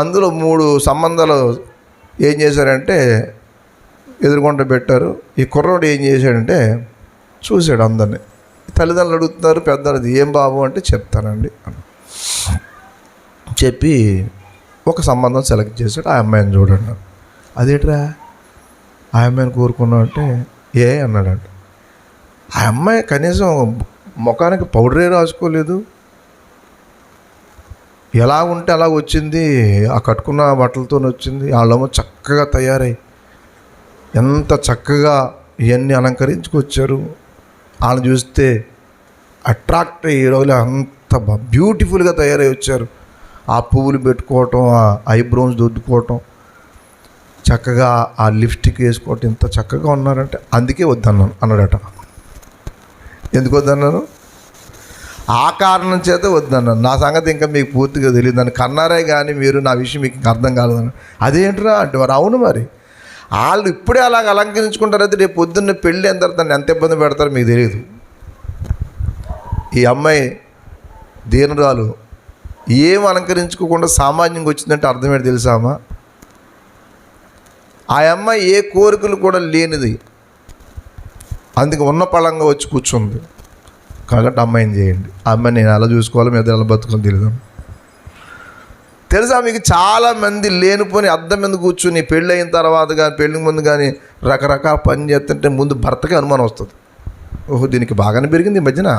అందులో 3 సంబంధాలు ఏం చేశారంటే ఎదురుకొంట పెట్టారు. ఈ కుర్రోడు ఏం చేశాడంటే చూశాడు అందరినీ. తల్లిదండ్రులు అడుగుతున్నారు, పెద్దలు ఏం బాబు అంటే చెప్తానండి అని చెప్పి ఒక సంబంధం సెలెక్ట్ చేశాడు. ఆ అమ్మాయిని చూడండి. అదేట్రా ఆ అమ్మాయిని కోరుకున్నావు అంటే ఏ అన్నాడంట. ఆ అమ్మాయి కనీసం ముఖానికి పౌడరే రాసుకోలేదు, ఎలా ఉంటే అలా వచ్చింది, ఆ కట్టుకున్న బట్టలతో వచ్చింది. వాళ్ళేమో చక్కగా తయారై ఎంత చక్కగా ఇవన్నీ అలంకరించుకొచ్చారు. వాళ్ళని చూస్తే అట్రాక్ట్ అయ్యే రోజులు అంత బ్యూటిఫుల్గా తయారై వచ్చారు. ఆ పువ్వులు పెట్టుకోవటం, ఆ ఐబ్రోస్ దొద్దుకోవటం, చక్కగా ఆ లిప్స్టిక్ వేసుకోవటం, ఇంత చక్కగా ఉన్నారంటే అందుకే వద్దన్నాను అన్నాడట. ఎందుకు వద్దన్నాను? ఆ కారణం చేత వద్దన్నాను. నా సంగతి ఇంకా మీకు పూర్తిగా తెలియదు. నన్ను కన్నారే కానీ మీరు నా విషయం మీకు ఇంకా అర్థం కాలేదని. అదేంట్రా అంటే మరి అవును, మరి వాళ్ళు ఇప్పుడే అలాగ అలంకరించుకుంటారైతే రేపు పొద్దున్న పెళ్ళి అయిన తర్వాత ఎంత ఇబ్బంది పెడతారో మీకు తెలియదు. ఈ అమ్మాయి దీనురాలు ఏం అలంకరించుకోకుండా సామాన్యంగా వచ్చిందంటే అర్థం ఏంటి తెలుసామా? ఆ అమ్మాయి ఏ కోరికలు కూడా లేనిది. అందుకే ఉన్న పళంగా వచ్చి కూర్చుంది. కాబట్టి అమ్మాయిని చేయండి. ఆ అమ్మాయిని నేను ఎలా చూసుకోవాలో మీద ఎలా బతుకొని తెలియదు. తెలుసా మీకు, చాలామంది లేనిపోని అద్దం మీద కూర్చుని పెళ్ళి అయిన తర్వాత కానీ పెళ్ళికి ముందు కానీ రకరకాల పని చేస్తుంటే ముందు భర్తకి అనుమానం వస్తుంది. ఓహో, దీనికి బాగానే పెరిగింది ఈ మధ్యన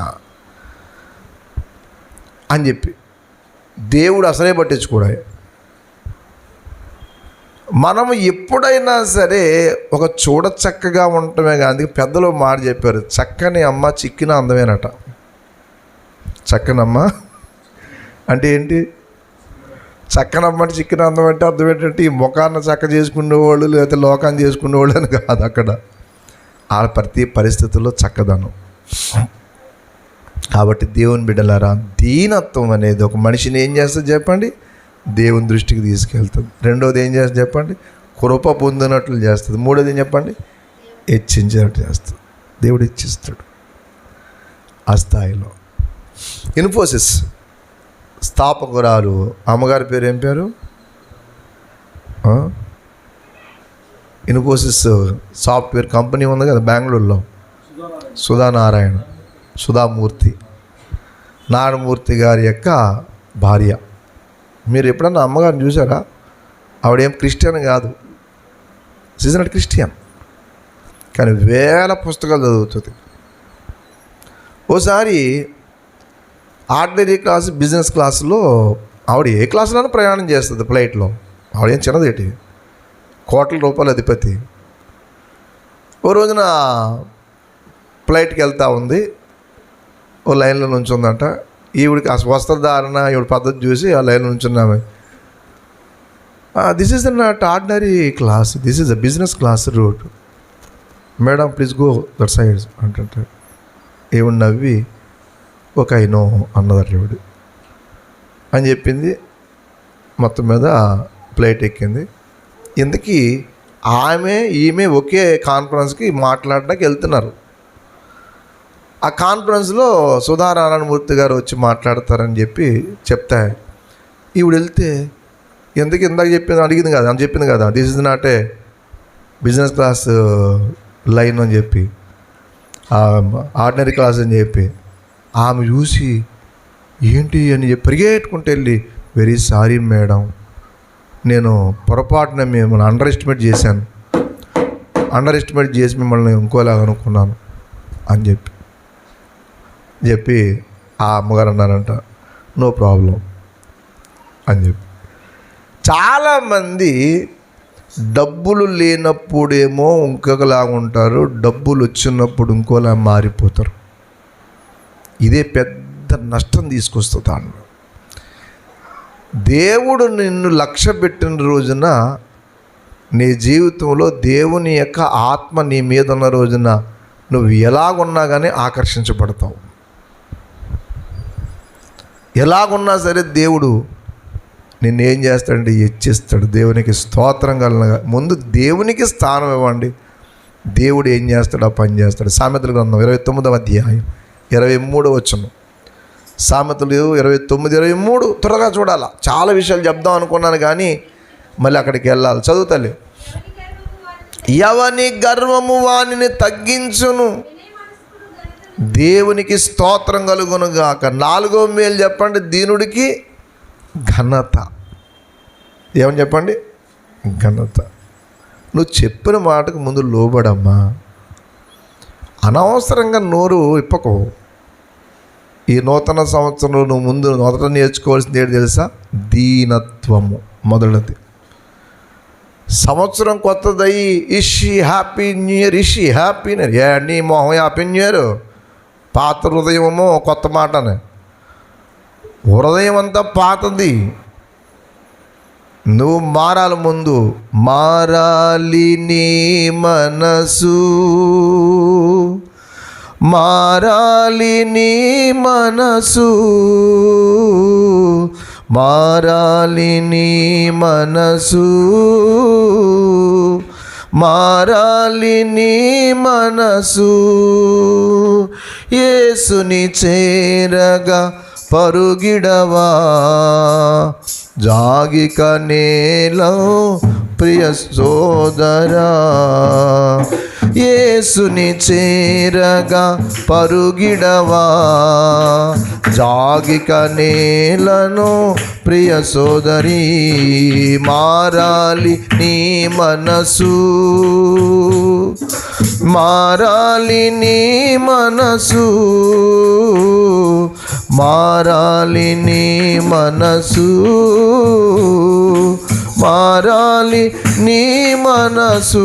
అని చెప్పి దేవుడు అసలే పట్టించుకోడా. మనం ఎప్పుడైనా సరే ఒక చూడ చక్కగా ఉండటమే కానీ, పెద్దలు మాట చెప్పారు, చక్కని అమ్మ చిక్కిన అందమేనట. చక్కని అమ్మ అంటే ఏంటి? చక్కనమ్మ అంటే చిక్కిన అందం అంటే అర్థం ఏంటంటే ఈ ముఖాన్ని చక్క చేసుకునేవాళ్ళు లేకపోతే లోకాన్ని చేసుకునేవాళ్ళు అని కాదు. అక్కడ ఆ ప్రతి పరిస్థితుల్లో చక్కదనం. కాబట్టి దేవుని బిడ్డలారా, దీనత్వం అనేది ఒక మనిషిని ఏం చేస్తుంది చెప్పండి? దేవుని దృష్టికి తీసుకెళ్తుంది. రెండోది ఏం చేస్తుంది చెప్పండి? కృప పొందినట్లు చేస్తుంది. మూడోది ఏం చెప్పండి? హెచ్చించినట్టు చేస్తుంది. దేవుడు హెచ్చిస్తాడు ఆ స్థాయిలో. ఇన్ఫోసిస్ స్థాపకురాలు అమ్మగారి పేరు ఏం పేరు? ఇన్ఫోసిస్ సాఫ్ట్వేర్ కంపెనీ ఉంది కదా బెంగళూరులో, సుధామూర్తి నారాయణమూర్తి గారి యొక్క భార్య. మీరు ఎప్పుడన్నా అమ్మగారిని చూసారా? ఆవిడేం క్రిస్టియన్ కాదు, సీజనల్ క్రిస్టియన్, కానీ వేల పుస్తకాలు చదువుతుంది. ఓసారి ఆర్డినరీ క్లాస్ బిజినెస్ క్లాసులో ఆవిడ ఏ క్లాసులోనూ ప్రయాణం చేస్తుంది ఫ్లైట్లో. ఆవిడేం చిన్నదేటి, కోట్ల రూపాయల అధిపతి. ఓ రోజున ఫ్లైట్కి వెళ్తూ ఉంది, ఓ లైన్లో నుంచుందంట. ఈవిడికి ఆ వస్త్రధారణ ఈవిడ పద్ధతి చూసి ఆ లైన్లో నుంచున్నామే. This is not ordinary class, this is a business class route, madam please go that side అంటే ఈవిడ నవ్వి ఒక ఐనో అన్నదట ఈవిడ అని చెప్పింది. మొత్తం మీద ఫ్లైట్ ఎక్కింది. ఇంతకీ ఈమె ఒకే కాన్ఫరెన్స్కి మాట్లాడడానికి వెళ్తున్నారు. ఆ కాన్ఫరెన్స్లో సుధానారాయణమూర్తి గారు వచ్చి మాట్లాడతారని చెప్పి చెప్తా ఈవిడ వెళ్తే ఇందాక అడిగింది కదా, అని చెప్పింది కదా, this is not a business class line అని చెప్పి, ఆర్డినరీ క్లాస్ అని చెప్పి, ఆమె చూసి ఏంటి అని చెప్పి పరిగెట్టుకుంటూ వెళ్ళి, వెరీ సారీ మేడం, నేను పొరపాటున మిమ్మల్ని అండర్ ఎస్టిమేట్ చేసి మిమ్మల్ని ఇంకోలాగా అనుకున్నాను అని చెప్పి ఆ అమ్మగారు అన్నారంట, నో ప్రాబ్లం అని చెప్పి. చాలామంది డబ్బులు లేనప్పుడేమో ఇంకొకలాగా ఉంటారు, డబ్బులు వచ్చినప్పుడు ఇంకోలా మారిపోతారు. ఇదే పెద్ద నష్టం తీసుకొస్తుంది దాంట్లో. దేవుడు నిన్ను లక్ష్య పెట్టిన రోజున, నీ జీవితంలో దేవుని యొక్క ఆత్మ నీ మీద ఉన్న రోజున నువ్వు ఎలాగున్నా కానీ ఆకర్షించబడతావు. ఎలాగున్నా సరే దేవుడు నిన్నేం చేస్తాడంటే హెచ్చిస్తాడు. దేవునికి స్తోత్రం కలగా. ముందు దేవునికి స్థానం ఇవ్వండి, దేవుడు ఏం చేస్తాడు ఆ పని చేస్తాడు. సామెతల గ్రంథం 29వ అధ్యాయం 23వ వచనం. సామెతలు 29:23 త్వరగా చూడాలా. చాలా విషయాలు చెప్దాం అనుకున్నాను కానీ మళ్ళీ అక్కడికి వెళ్ళాలి. చదువుతలే. ఎవని గర్వము వానిని తగ్గించును, దేవునికి స్తోత్రం కలుగును గాక. 4వ మేలు చెప్పండి, దీనుడికి ఘనత. ఏమని చెప్పండి? ఘనత. నువ్వు చెప్పిన మాటకు ముందు లోబడమ్మా. అనవసరంగా నోరు ఇప్పకు. ఈ నూతన సంవత్సరంలో నువ్వు ముందు మొదట నేర్చుకోవాల్సింది ఏంటి తెలుసా? దీనత్వము. మొదటిది. సంవత్సరం కొత్తదయ్యి ఇషి హ్యాపీ న్యూ ఇయర్, ఇషి హ్యాపీ న్యూ ఇయర్, నీ మొహం హ్యాపీ న్యూ ఇయర్. పాత హృదయమో కొత్త మాటనే. హృదయం అంతా పాతది. నువ్వు మారాలి. ముందు మారాలి నీ మనసు, మారాలి నీ మనసు, మారాలి నీ మనసు, మారాలి నీ మనసు. యేసుని చేరగా పరుగిడవా, జాగిక నేల ప్రియ సోదరా, యేసుని చేరగా పరుగిడవా, జాగిక నేలను ప్రియ సోదరి, మారాలి నీ మనసు, మారాలి నీ మనసు, మారాలి నీ మనసు, మారాలి నీ మనసు.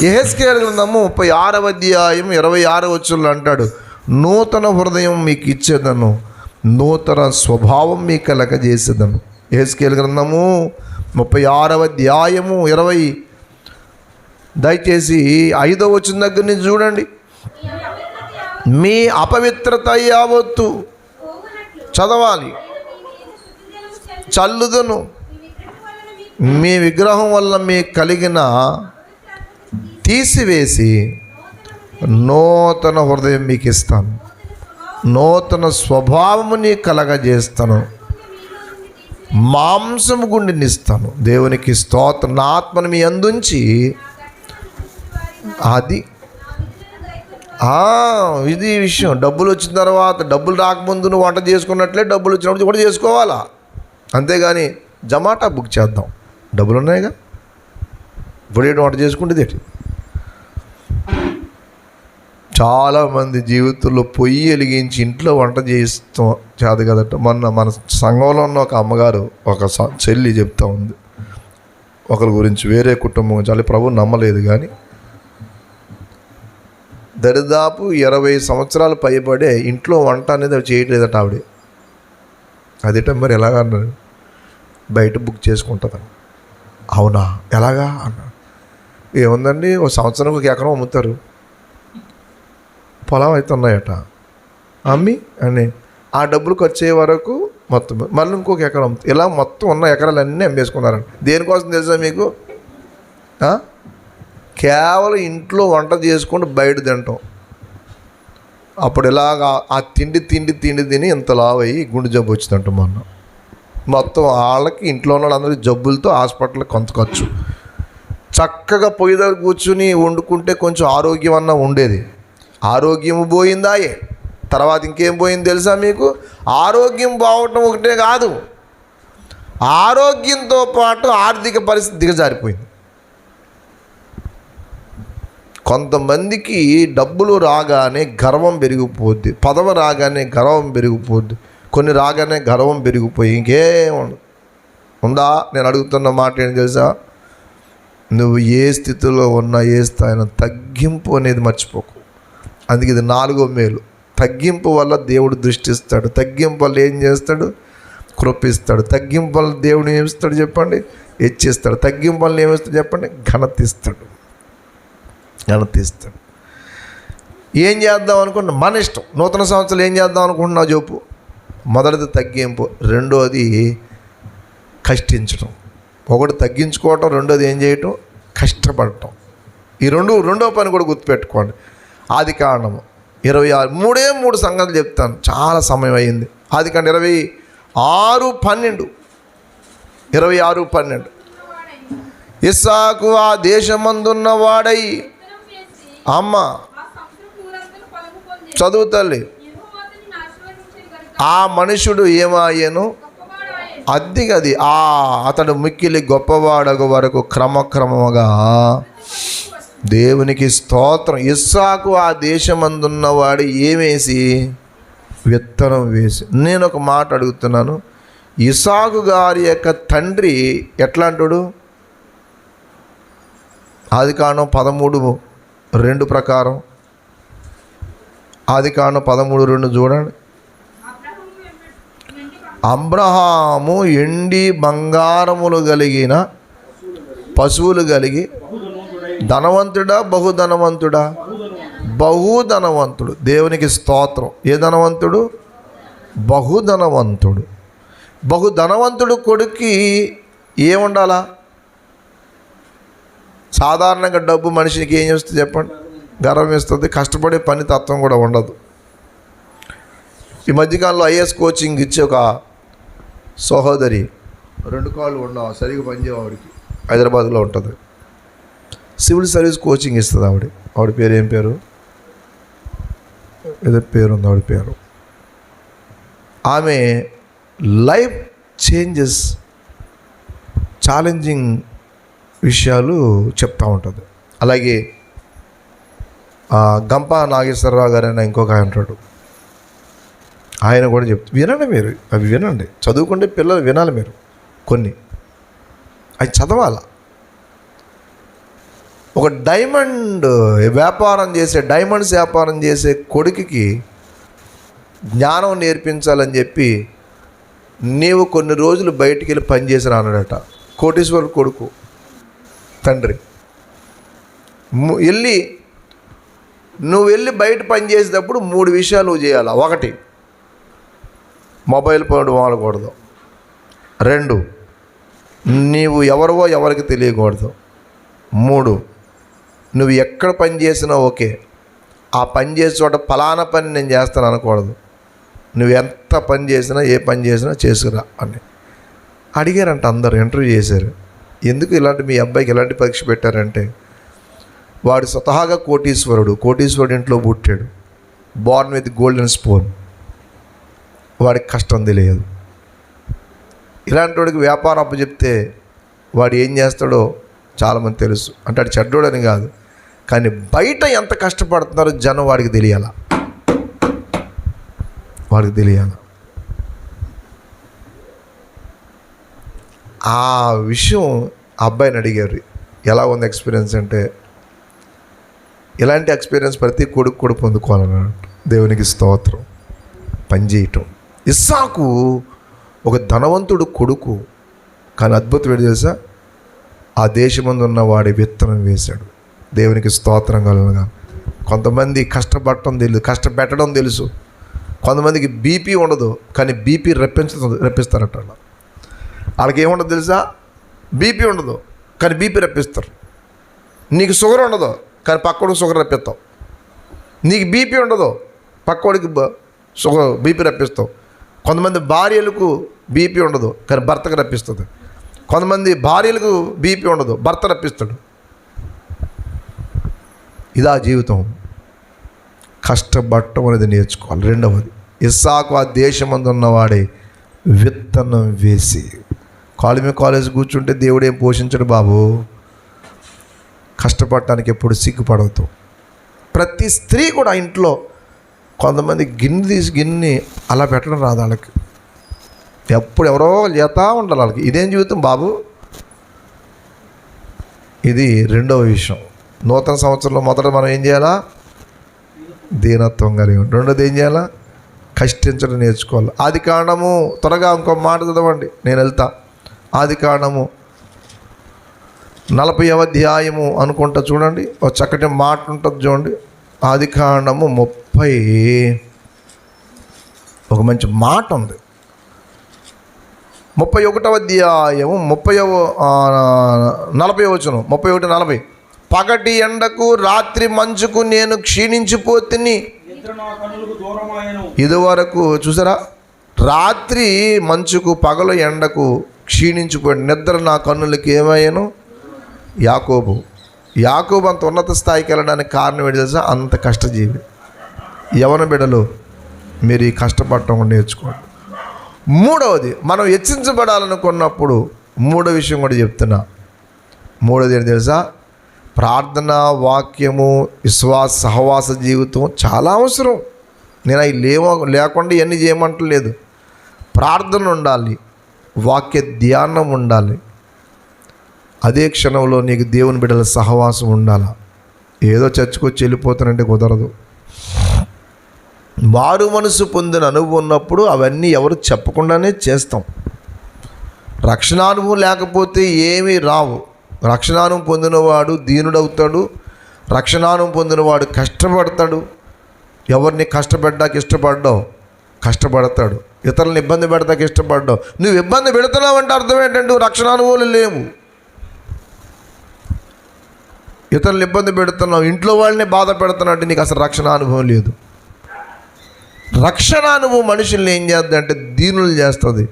యెహెజ్కేలు గ్రంథము 36వ అధ్యాయం 26వ వచనంలో అంటాడు, నూతన హృదయం మీకు ఇచ్చేదను, నూతన స్వభావం మీకు కలగజేసేదను. యెహెజ్కేలు గ్రంథము 36వ అధ్యాయము 20, దయచేసి 5వ వచనం దగ్గర నుంచి చూడండి. మీ అపవిత్రత యావత్తు చదవాలి, చల్లుదను, మీ విగ్రహం వల్ల మీకు కలిగిన తీసివేసి నూతన హృదయం మీకు ఇస్తాను, నూతన స్వభావముని కలగజేస్తాను, మాంసము గుండెనిస్తాను. దేవునికి స్తోత్రం. నా ఆత్మను మీ అందుంచి, అది ఇది విషయం. డబ్బులు వచ్చిన తర్వాత, డబ్బులు రాకముందు నువ్వు వంట చేసుకున్నట్లే డబ్బులు వచ్చినప్పుడు కూడా చేసుకోవాలా, అంతేగాని జమాటా బుక్ చేద్దాం, డబ్బులు ఉన్నాయిగా, ఇప్పుడు ఏంటి వంట చేసుకుంటుంది ఏంటి. చాలామంది జీవితంలో పొయ్యి వెలిగించి ఇంట్లో వంట చేస్తాం చేదు కదట. మన సంఘంలో ఉన్న ఒక అమ్మగారు, ఒక చెల్లి చెప్తా ఉంది ఒకరి గురించి, వేరే కుటుంబం చాలా ప్రభు నమ్మలేదు కానీ దరిదాపు 20 సంవత్సరాలు పైబడే ఇంట్లో వంట అనేది చేయట్లేదట ఆవిడ. అదేట మరి ఎలాగన్నాడు, బయట బుక్ చేసుకుంటుందని. అవునా, ఎలాగా అన్నా. ఏముందండి, ఒక సంవత్సరం 1 ఎకరం అమ్ముతారు, పొలం అయితే ఉన్నాయట, అమ్మి అని ఆ డబ్బులు ఖర్చు అయ్యే వరకు మొత్తం మళ్ళీ ఇంకొక ఎకరం అమ్ముతారు. ఇలా మొత్తం ఉన్న ఎకరాలన్నీ అమ్మేసుకున్నారండి. దేనికోసం తెలుసా మీకు? కేవలం ఇంట్లో వంట చేసుకుంటూ బయట తింటాం. అప్పుడు ఇలాగా ఆ తిండి తిని ఇంత లావయ్యి గుండె జబ్బు వచ్చిందంట. మొత్తం వాళ్ళకి ఇంట్లో ఉన్న వాళ్ళందరికీ జబ్బులతో హాస్పిటల్కి కొంత ఖర్చు. చక్కగా పొయ్యి దగ్గర కూర్చుని వండుకుంటే కొంచెం ఆరోగ్యం అన్నా ఉండేది. ఆరోగ్యం పోయిందాయే. తర్వాత ఇంకేం పోయింది తెలుసా మీకు? ఆరోగ్యం బాగోవటం ఒకటే కాదు, ఆరోగ్యంతో పాటు ఆర్థిక పరిస్థితి దిగజారిపోయింది. కొంతమందికి డబ్బులు రాగానే గర్వం పెరిగిపోద్ది, పదవి రాగానే గర్వం పెరిగిపోద్ది, కొన్ని రాగానే గర్వం పెరిగిపోయి ఇంకేముండదు. ఉందా? నేను అడుగుతున్న మాట ఏంటి తెలుసా? నువ్వు ఏ స్థితిలో ఉన్నా, ఏ స్థాయిలో తగ్గింపు అనేది మర్చిపోకు. అందుకే ఇది 4వ మేలు. తగ్గింపు వల్ల దేవుడు దృష్టిస్తాడు. తగ్గింపు వల్ల ఏం చేస్తాడు? కృపిస్తాడు. తగ్గింపు వల్ల దేవుడు ఏమిస్తాడు చెప్పండి? హెచ్చిస్తాడు. తగ్గింపు వల్ల ఏమిస్తాడు చెప్పండి? ఘనతిస్తాడు. ఏం చేద్దాం అనుకుంటున్నా? మన ఇష్టం. నూతన సంవత్సరాలు ఏం చేద్దాం అనుకుంటున్నావు చెప్పు. మొదటిది తగ్గింపు, రెండోది కష్టించడం. ఒకటి తగ్గించుకోవటం, రెండోది ఏం చేయటం? కష్టపడటం. ఈ రెండో పని కూడా గుర్తుపెట్టుకోండి. ఆదికాండము 26, 3 సంగతులు చెప్తాను, చాలా సమయం అయ్యింది. ఆదికాండం 26:12, 26:12. ఇస్సాకు ఆ దేశమందున్న వాడై, అమ్మ చదువు తల్లి, ఆ మనుషుడు ఏమాయను? అద్దిగది అతడు మిక్కిలి గొప్పవాడగు వరకు క్రమక్రమముగా దేవునికి స్తోత్రం. ఇస్సాకు ఆ దేశమందున్నవాడు ఏమేసి? విత్తనం వేసి. నేను ఒక మాట అడుగుతున్నాను, ఇస్సాకు గారి యొక్క తండ్రి ఎట్లాంటాడు? ఆదికాండం 13:2 ప్రకారం, ఆదికాండం 13:2 చూడండి. అబ్రహాము ఎండి బంగారములు కలిగిన పశువులు కలిగి ధనవంతుడా బహుధనవంతుడా? బహుధనవంతుడు. దేవునికి స్తోత్రం. ఏ ధనవంతుడు? బహుధనవంతుడు. బహుధనవంతుడు కొడుక్కి ఏముండాలా? సాధారణంగా డబ్బు మనిషికి ఏం చేస్తుంది చెప్పండి? గర్వం ఇస్తుంది. కష్టపడే పని తత్వం కూడా ఉండదు. ఈ మధ్యకాలంలో ఐఏఎస్ కోచింగ్ ఇచ్చే ఒక సహోదరి, 2 కాళ్ళు ఉండవు, సరిగ్గా పనిచేయవాడికి హైదరాబాద్లో ఉంటుంది. సివిల్ సర్వీస్ కోచింగ్ ఇస్తుంది ఆవిడ పేరు ఏం పేరు, ఏదో పేరు ఉంది ఆవిడ పేరు. ఆమె లైఫ్ చేంజెస్, ఛాలెంజింగ్ విషయాలు చెప్తూ ఉంటుంది. అలాగే గంప నాగేశ్వరరావు గారు అని ఇంకొక ఆయన ఉంటాడు, ఆయన కూడా వినండి మీరు, అవి వినండి, చదువుకుంటే పిల్లలు వినాలి మీరు, కొన్ని అవి చదవాలి. ఒక డైమండ్స్ వ్యాపారం చేసే కొడుకుకి జ్ఞానం నేర్పించాలని చెప్పి నీవు కొన్ని రోజులు బయటికి వెళ్ళి పనిచేసి రానాడట. కోటీశ్వరుడు కొడుకు తండ్రి నువ్వు వెళ్ళి బయట పని చేసేటప్పుడు 3 విషయాలు నువ్వు చేయాలి. 1, మొబైల్ ఫోన్ వాడకూడదు. 2, నీవు ఎవరివో ఎవరికి తెలియకూడదు. 3, నువ్వు ఎక్కడ పని చేసినా ఓకే, ఆ పని చేసే చోట ఫలానా పని నేను చేస్తాను అనకూడదు. నువ్వు ఎంత పని చేసినా, ఏ పని చేసినా చేసుకురా అని అడిగారంట. అందరు ఇంటర్వ్యూ చేశారు. ఎందుకు ఇలాంటి మీ అబ్బాయికి ఎలాంటి పరీక్ష పెట్టారంటే, వాడు స్వతహాగా కోటీశ్వరుడు ఇంట్లో పుట్టాడు, బోర్న్ విత్ గోల్డెన్ స్పూన్. వాడికి కష్టం తెలియదు. ఇలాంటి వాడికి వ్యాపారం అప్పచెప్తే వాడు ఏం చేస్తాడో చాలామంది తెలుసు. అంటే వాడు చెడ్డోడని కాదు, కానీ బయట ఎంత కష్టపడుతున్నారో జనం వాడికి తెలియాల. ఆ విషయం అబ్బాయిని అడిగారు, ఎలా ఉంది ఎక్స్పీరియన్స్ అంటే, ఇలాంటి ఎక్స్పీరియన్స్ ప్రతి కొడుకు కూడా పొందుకోవాలన్నట్టు. దేవునికి స్తోత్రం. పనిచేయటం. ఇస్సాకు ఒక ధనవంతుడు కొడుకు, కానీ అద్భుతం ఏంటి తెలుసా, ఆ దేశమందు ఉన్న వాడి విత్తనం వేశాడు. దేవునికి స్తోత్రం కలుగుగా. కొంతమంది కష్టపెట్టడం తెలుసు. కొంతమందికి బీపీ ఉండదు, కానీ బీపీ రప్పిస్తారట. వాళ్ళకి ఏముండదు తెలుసా, బీపీ ఉండదు కానీ బీపీ రప్పిస్తారు. నీకు షుగర్ ఉండదు కానీ పక్కోడికి షుగర్ రప్పిస్తావు. నీకు బీపీ ఉండదు, పక్కోడికి బీపీ రప్పిస్తావు. కొంతమంది భార్యలకు బీపీ ఉండదు కానీ భర్తకు రప్పిస్తుంది. కొంతమంది భార్యలకు బీపీ ఉండదు, భర్త రప్పిస్తాడు. ఇదా జీవితం. కష్టపడటం అనేది నేర్చుకోవాలి. 2వది, ఇస్సాకు ఆ దేశమందు ఉన్నవాడే విత్తనం వేసి. కాలేజ్ కూర్చుంటే దేవుడు ఏం పోషించడు బాబు. కష్టపడటానికి ఎప్పుడు సిగ్గుపడవుతావు. ప్రతి స్త్రీ కూడా ఇంట్లో కొంతమంది గిన్నె అలా పెట్టడం రాదు వాళ్ళకి. ఎప్పుడు ఎవరో చేతా ఉండాలి వాళ్ళకి. ఇదేం జీవితం బాబు. ఇది 2వ విషయం. నూతన సంవత్సరంలో మొదట మనం ఏం చేయాలా, దీనత్వం కలిగి. 2వది ఏం చేయాలా, కష్టించడం నేర్చుకోవాలి. ఆదికాండము, త్వరగా ఇంకో మాట చదవండి, నేను వెళ్తా. ఆదికాండము 40వ అధ్యాయము అనుకుంటా, చూడండి, ఒక చక్కటి మాట ఉంటుంది చూడండి. ఆదికాండము 30, ఒక మంచి మాట ఉంది. 31వ అధ్యాయము 40వ వచనం, 31:40. పగటి ఎండకు రాత్రి మంచుకు నేను క్షీణించిపోతిని. ఇదివరకు చూసారా, రాత్రి మంచుకు పగలు ఎండకు క్షీణించిపోయాడు. నిద్ర నా కన్నులకి ఏమయ్యాను. యాకోబు అంత ఉన్నత స్థాయికి వెళ్ళడానికి కారణం ఏంటి తెలుసా, అంత కష్టజీవి. యవన బిడ్డలు మీరు ఈ కష్టపడటం నేర్చుకోండి. 3వది, మనం హెచ్చించబడాలనుకున్నప్పుడు 3వ విషయం కూడా చెప్తున్నా. 3వది ఏంటి తెలుసా, ప్రార్థన, వాక్యము, విశ్వాస, సహవాస జీవితం చాలా అవసరం. నేను అవి లేకుండా ఇవన్నీ చేయమంటలేదు. ప్రార్థన ఉండాలి, వాక్య ధ్యానం ఉండాలి, అదే క్షణంలో నీకు దేవుని బిడ్డల సహవాసం ఉండాలి. ఏదో చర్చకొచ్చి వెళ్ళిపోతానంటే కుదరదు. మారు మనసు పొందిన అనుభవం ఉన్నప్పుడు అవన్నీ ఎవరు చెప్పకుండానే చేస్తాం. రక్షణానుభవం లేకపోతే ఏమీ రావు. రక్షణానుభవం పొందినవాడు దీనుడవుతాడు. రక్షణానుభవం పొందినవాడు కష్టపడతాడు. ఎవరిని కష్టపెట్టాక ఇష్టపడ్డావు, కష్టపడతాడు. ఇతరులను ఇబ్బంది పెడతాక ఇష్టపడ్డావు. నువ్వు ఇబ్బంది పెడుతున్నావు అంటే అర్థం ఏంటంటే రక్షణానుభవాలు లేవు. ఇతరులను ఇబ్బంది పెడుతున్నావు, ఇంట్లో వాళ్ళని బాధ పెడుతున్నావు, నీకు అసలు రక్షణ అనుభవం లేదు. రక్షణ అనుభవం మనుషుల్ని ఏం చేద్ది అంటే దీనులు చేస్తుంది.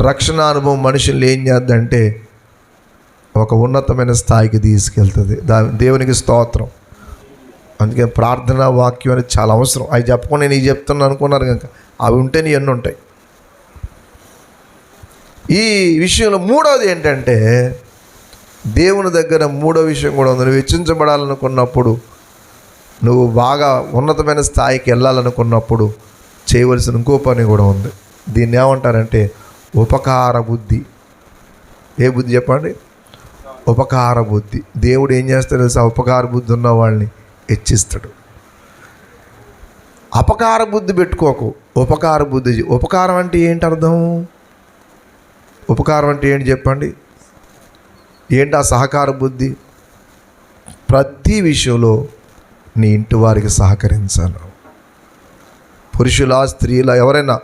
రక్షణ అనుభవం మనుషుల్ని ఏం చేద్ది అంటే ఒక ఉన్నతమైన స్థాయికి తీసుకెళ్తుంది. దేవునికి స్తోత్రం. అందుకే ప్రార్థన వాక్యం అనేది చాలా అవసరం. అవి చెప్పకుండా నేను ఇది చెప్తున్నాను అనుకున్నారు కనుక అవి ఉంటే నీ ఎన్ని ఉంటాయి. ఈ విషయంలో మూడవది ఏంటంటే, దేవుని దగ్గర మూడో విషయం కూడా ఉంది. నువ్వు హెచ్చించబడాలనుకున్నప్పుడు, నువ్వు బాగా ఉన్నతమైన స్థాయికి వెళ్ళాలనుకున్నప్పుడు చేయవలసిన ఇంకో పని కూడా ఉంది. దీన్ని ఏమంటారంటే ఉపకార బుద్ధి. ఏ బుద్ధి చెప్పండి? ఉపకార బుద్ధి. దేవుడు ఏం చేస్తాడు తెలుసా? ఉపకార బుద్ధి ఉన్న వాళ్ళని హెచ్చిస్తాడు. అపకార బుద్ధి పెట్టుకోకు, ఉపకార బుద్ధి. ఉపకారం అంటే ఏంటి అర్థం? ఉపకారం అంటే ఏంటి చెప్పండి? ఏంటి ఆ సహకార బుద్ధి? ప్రతి విషయంలో నీ ఇంటి వారికి సహకరించాలి. పురుషుల స్త్రీల ఎవరైనా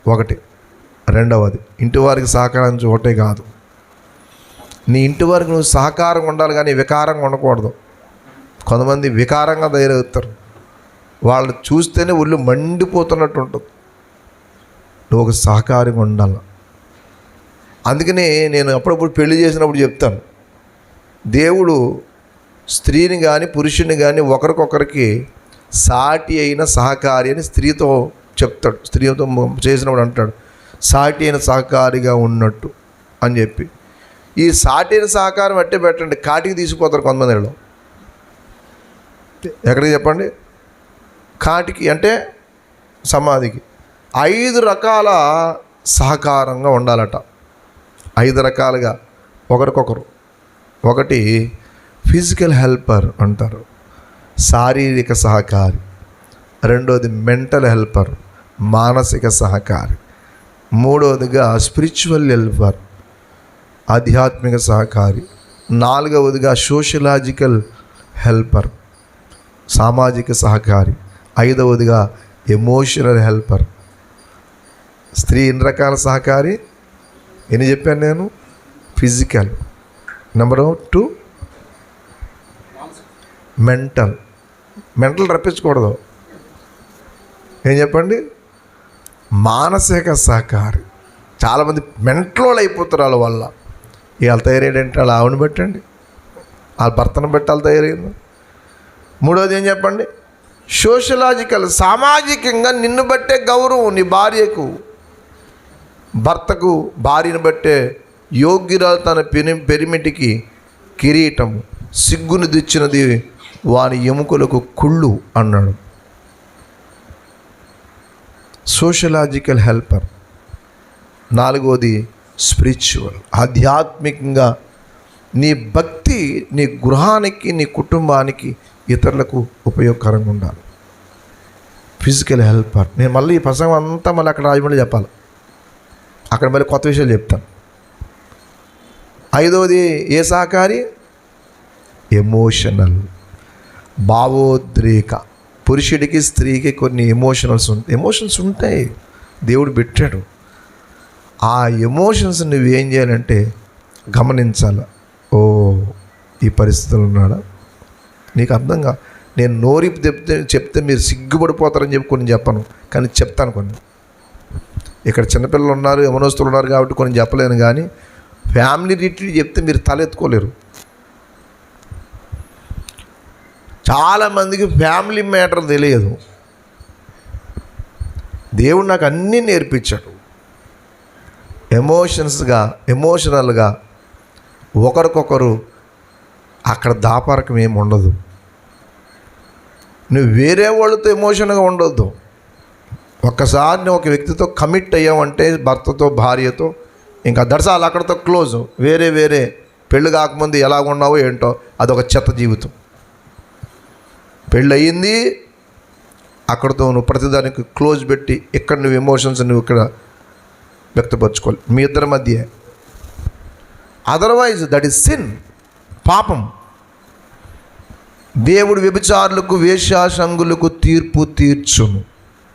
ఒకటి. రెండవది, ఇంటి వారికి సహకరించు ఒకటే కాదు, నీ ఇంటి వారికి నువ్వు సహకారంగా ఉండాలి, కానీ వికారంగా ఉండకూడదు. కొంతమంది వికారంగా తయారవుతారు. వాళ్ళు చూస్తేనే ఒళ్ళు మండిపోతున్నట్టు ఉంటుంది. నువ్వు ఒక సహకారంగా ఉండాలి. అందుకనే నేను అప్పుడప్పుడు పెళ్లి చేసినప్పుడు చెప్తాను, దేవుడు స్త్రీని కానీ పురుషుని కానీ ఒకరికొకరికి సాటి అయిన సహకారి అని స్త్రీతో చెప్తాడు. స్త్రీతో చేసినప్పుడు అంటాడు, సాటి అయిన సహకారిగా ఉన్నట్టు అని చెప్పి. ఈ సాటి అయిన సహకారం అట్టే పెట్టండి, కాటికి తీసుకుపోతారు కొంతమందిలో. ఎక్కడికి చెప్పండి? కాటికి అంటే సమాధికి. 5 రకాల సహకారంగా ఉండాలట. 5 రకాలుగా ఒకరికొకరు. ఒకటి ఫిజికల్ హెల్పర్ అంటారు, శారీరక సహకారి. రెండోది మెంటల్ హెల్పర్, మానసిక సహకారి. మూడవదిగా స్పిరిచువల్ హెల్పర్, ఆధ్యాత్మిక సహకారి. నాలుగవదిగా సోషలాజికల్ హెల్పర్, సామాజిక సహకారి. ఐదవదిగా ఎమోషనల్ హెల్పర్. స్త్రీ ఎన్ని రకాల సహకారి? ఎన్ని చెప్పాను నేను? ఫిజికల్. Number 2 mental. రప్పించకూడదు. ఏం చెప్పండి? మానసిక సహకారి. చాలామంది మెంటల్ అయిపోతారు వాళ్ళ వల్ల. వాళ్ళ తయారయ్యాడంటే వాళ్ళ ఆవిడని పెట్టండి, వాళ్ళ భర్తను బట్టి వాళ్ళు తయారయ్యింది. మూడవది ఏం చెప్పండి? సోషలాజికల్, సామాజికంగా నిన్ను బట్టే గౌరవం. నీ భార్యకు, భర్తకు భార్యను బట్టే యోగ్యురాలు తన పెరిమిటికి కిరీటము, సిగ్గును తెచ్చినది వాని ఎముకలకు కుళ్ళు అన్నాడు. Sociological helper. నాలుగవది స్పిరిచువల్, ఆధ్యాత్మికంగా నీ భక్తి నీ గృహానికి, నీ కుటుంబానికి, ఇతరులకు ఉపయోగకరంగా ఉండాలి. Physical helper. నేను మళ్ళీ ఈ ప్రసంగం అంతా మళ్ళీ అక్కడ రాజమండ్రి చెప్పాలి, అక్కడ మళ్ళీ కొత్త విషయాలు చెప్తాను. ఐదవది ఏ సహకారి? ఎమోషనల్, భావోద్రేక. పురుషుడికి స్త్రీకి కొన్ని ఎమోషన్స్ ఉంటాయి, దేవుడు పెట్టాడు. ఆ ఎమోషన్స్ నువ్వేం చేయాలంటే గమనించాలి. ఓ, ఈ పరిస్థితులు ఉన్నాడా? నీకు అర్థంగా నేను నోరిపు చెప్తే మీరు సిగ్గుపడిపోతారని చెప్పి కొన్ని చెప్పను, కానీ చెప్తాను కొన్ని. ఇక్కడ చిన్నపిల్లలు ఉన్నారు, యవనస్తులు ఉన్నారు కాబట్టి కొన్ని చెప్పలేను, కానీ ఫ్యామిలీ రిట్రీట్ చెప్తే మీరు తలెత్తుకోలేరు. చాలామందికి ఫ్యామిలీ మ్యాటర్ తెలియదు. దేవుడు నాకు అన్నీ నేర్పించాడు. ఎమోషనల్గా ఒకరికొకరు అక్కడ దాపరకం ఏమి ఉండదు. నువ్వు వేరే వాళ్ళతో ఎమోషన్గా ఉండొద్దు. ఒక్కసారి నువ్వు ఒక వ్యక్తితో కమిట్ అయ్యావంటే, భర్తతో భార్యతో, ఇంకా దర్శాలు అక్కడితో క్లోజ్. వేరే పెళ్ళి కాకముందు ఎలా ఉన్నావో ఏంటో, అదొక చెత్త జీవితం. పెళ్ళి అయ్యింది, అక్కడితో నువ్వు ప్రతిదానికి క్లోజ్ పెట్టి, ఇక్కడ నువ్వు ఎమోషన్స్ నువ్వు ఇక్కడ వ్యక్తపరచుకోవాలి మీ ఇద్దరి మధ్య. అదర్వైజ్ దట్ ఈస్ సిన్, పాపం. దేవుడు వ్యభిచారులకు, వేశ్యాసంగులకు తీర్పు తీర్చును.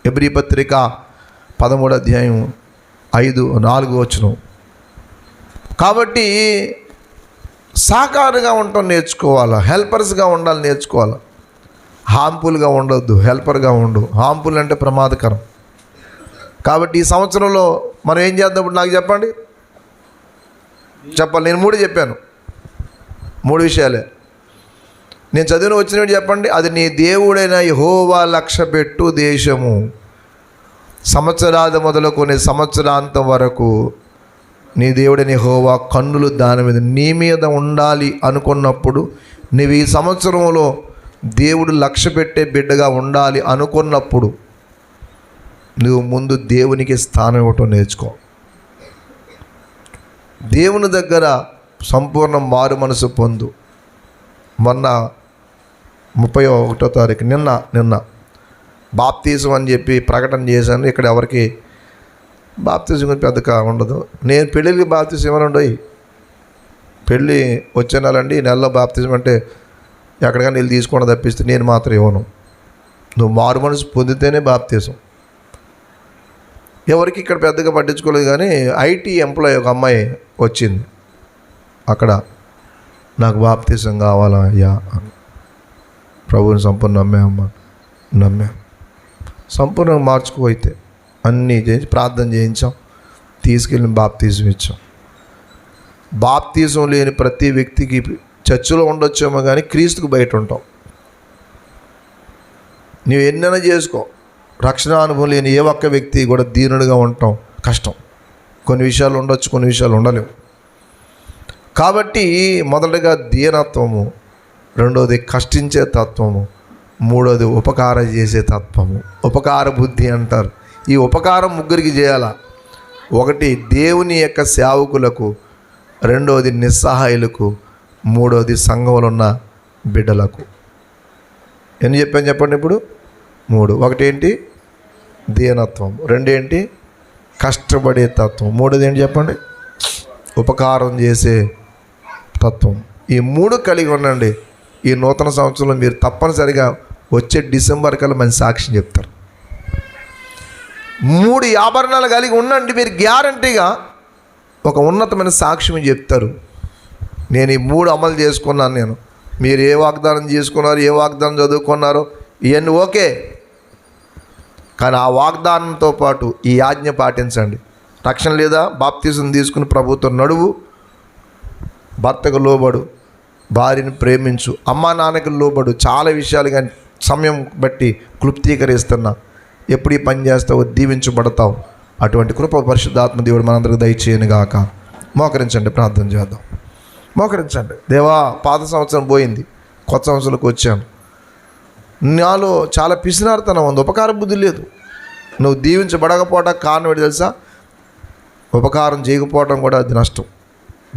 ఎబ్రీ పత్రిక 13వ అధ్యాయం 5-4 వచనం. కాబట్టి సహకారిగా ఉండటం నేర్చుకోవాలా, హెల్పర్స్గా ఉండాలి నేర్చుకోవాలి. హార్మ్ఫుల్గా ఉండొద్దు, హెల్పర్గా ఉండు. హార్మ్ఫుల్ అంటే ప్రమాదకరం. కాబట్టి ఈ సంవత్సరంలో మనం ఏం చేద్దాం? ఇప్పుడు నాకు చెప్పండి, చెప్పాలి. నేను 3 చెప్పాను. 3 విషయాలే. నేను చదివిన వచ్చినట్టు చెప్పండి. అది నీ దేవుడైన యెహోవా లక్ష్యపెట్టు దేశము, సంవత్సరాది మొదలుకొని సంవత్సరాంతం వరకు నీ దేవుడైన యెహోవా కన్నులు దాని మీద నీ మీద ఉండాలి అనుకున్నప్పుడు, నీవు ఈ సంవత్సరంలో దేవుడు లక్ష్యపెట్టే బిడ్డగా ఉండాలి అనుకున్నప్పుడు నువ్వు ముందు దేవునికి స్థానం ఇవ్వటం నేర్చుకో. దేవుని దగ్గర సంపూర్ణ మారు మనసు పొందు. మొన్న 31వ తారీఖు నిన్న బాప్తీసం అని చెప్పి ప్రకటన చేశాను. ఇక్కడ ఎవరికి బాప్తీసం గురించి పెద్దగా ఉండదు. నేను పెళ్ళికి బాప్తీసం ఏమైనా ఉండవు. పెళ్ళి వచ్చే నెలండి, ఈ నెలలో బాప్తీసం అంటే ఎక్కడికైనా వెళ్ళి తీసుకోవడం తప్పిస్తే నేను మాత్రం ఇవ్వను. నువ్వు మారు మనసు పొందితేనే బాప్తీసం. ఎవరికి ఇక్కడ పెద్దగా పట్టించుకోలేదు. కానీ ఐటీ ఎంప్లాయీ ఒక అమ్మాయి వచ్చింది. అక్కడ నాకు బాప్తీసం కావాలా అయ్యా అని. ప్రభువుని సంపూర్ణ నమ్మాం. సంపూర్ణంగా మార్చుకోయితే అన్నీ చేయించి ప్రార్థన చేయించాం, తీసుకెళ్ళి బాప్తీసం ఇచ్చాం. బాప్తీసం లేని ప్రతి వ్యక్తికి చర్చిలో ఉండొచ్చేమో కానీ క్రీస్తుకు బయట ఉంటాం. నువ్వు ఎన్నైనా చేసుకో, రక్షణ అనుభవం లేని ఏ ఒక్క వ్యక్తి కూడా దీనుడిగా ఉండటం కష్టం. కొన్ని విషయాలు ఉండొచ్చు, కొన్ని విషయాలు ఉండలేవు. కాబట్టి మొదటగా దీనత్వము, రెండవది కష్టించే తత్వము, మూడవది ఉపకారం చేసే తత్వము. ఉపకార బుద్ధి అంటారు. ఈ ఉపకారం ముగ్గురికి చేయాలా. ఒకటి దేవుని యొక్క సేవకులకు, రెండవది నిస్సహాయులకు, మూడవది సంఘంలో ఉన్న బిడ్డలకు. ఎన్ని చెప్పాను చెప్పండి ఇప్పుడు? 3. ఒకటేంటి? దీనత్వం. రెండేంటి? కష్టపడే తత్వం. మూడోది ఏంటి చెప్పండి? ఉపకారం చేసే తత్వం. ఈ 3 కలిగి ఉండండి. ఈ నూతన సంవత్సరంలో మీరు తప్పనిసరిగా వచ్చే డిసెంబర్ కల్లా మంచి సాక్ష్యం చెప్తారు. 3 ఆభరణాలు కలిగి ఉండండి. మీరు గ్యారంటీగా ఒక ఉన్నతమైన సాక్ష్యం చెప్తారు. నేను ఈ 3 అమలు చేసుకున్నాను. నేను మీరు ఏ వాగ్దానం చేసుకున్నారు, ఏ వాగ్దానం చదువుకున్నారో ఇవన్నీ ఓకే, కానీ ఆ వాగ్దానంతో పాటు ఈ ఆజ్ఞ పాటించండి. రక్షణ లేదా? బాప్తీసం తీసుకుని ప్రభుత్వం నడువు, భర్తకు లోబడు, భార్యను ప్రేమించు, అమ్మా నాన్నకు లోబడు. చాలా విషయాలు కానీ సమయం బట్టి క్లుప్తీకరిస్తున్నా. ఎప్పుడు ఈ పని చేస్తావో దీవించబడతావు. అటువంటి కృప పరిశుద్ధాత్మ దేవుడు మనందరికి దయచేయను గాక. మోకరించండి, ప్రార్థన చేద్దాం. మోకరించండి. దేవా, పాత సంవత్సరం పోయింది, కొత్త సంవత్సరంలోకి వచ్చాను. నాలో చాలా పిసినారుతనం ఉంది, ఉపకార బుద్ధి లేదు. నువ్వు దీవించబడకపోవడం కారణం ఏంటి తెలుసా? ఉపకారం చేయకపోవడం కూడా అది నష్టం.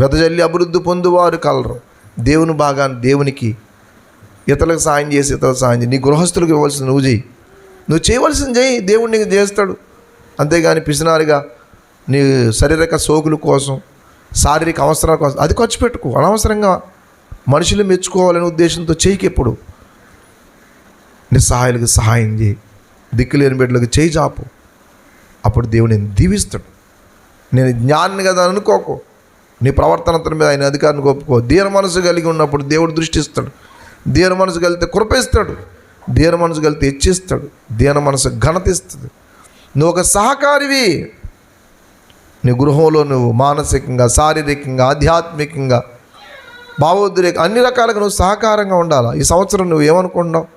వెదజల్లి అభివృద్ధి పొందువారు కలరు. దేవుని భాగాన్ని దేవునికి, ఇతరులకు సాయం చేసి ఇతరులకు సాయం చేయి. నీ గృహస్థులకు ఇవ్వాల్సింది నువ్వు చేయి. నువ్వు చేయవలసింది చేయి, దేవుడు నీకు చేస్తాడు. అంతేగాని పిసినారిగా నీ శారీరక సోకుల కోసం, శారీరక అవసరాల కోసం అది ఖర్చు పెట్టుకో. అనవసరంగా మనుషులు మెచ్చుకోవాలనే ఉద్దేశంతో చేయకి. ఎప్పుడు నిస్సహాయులకు సహాయం చేయి, దిక్కులేని బిడ్డలకు చేయి చాపు. అప్పుడు దేవుడు నేను దీవిస్తాడు. నేను జ్ఞాని కదా అనుకోకు. నీ ప్రవర్తనత మీద ఆయన అధికారాన్ని ఒప్పుకో. దీన మనసు కలిగి ఉన్నప్పుడు దేవుడు దృష్టిస్తాడు. దీన మనసు కలిగితే కృపిస్తాడు. దీన మనసు కలిగితే హెచ్చిస్తాడు. దీన మనసు ఘనత ఇస్తుంది. నువ్వు ఒక సహకారివి. నీ గృహంలో నువ్వు మానసికంగా, శారీరకంగా, ఆధ్యాత్మికంగా, భావోద్రేక అన్ని రకాలుగా నువ్వు సహకారంగా ఉండాలి. ఈ సంవత్సరం నువ్వు ఏమనుకుంటున్నావు?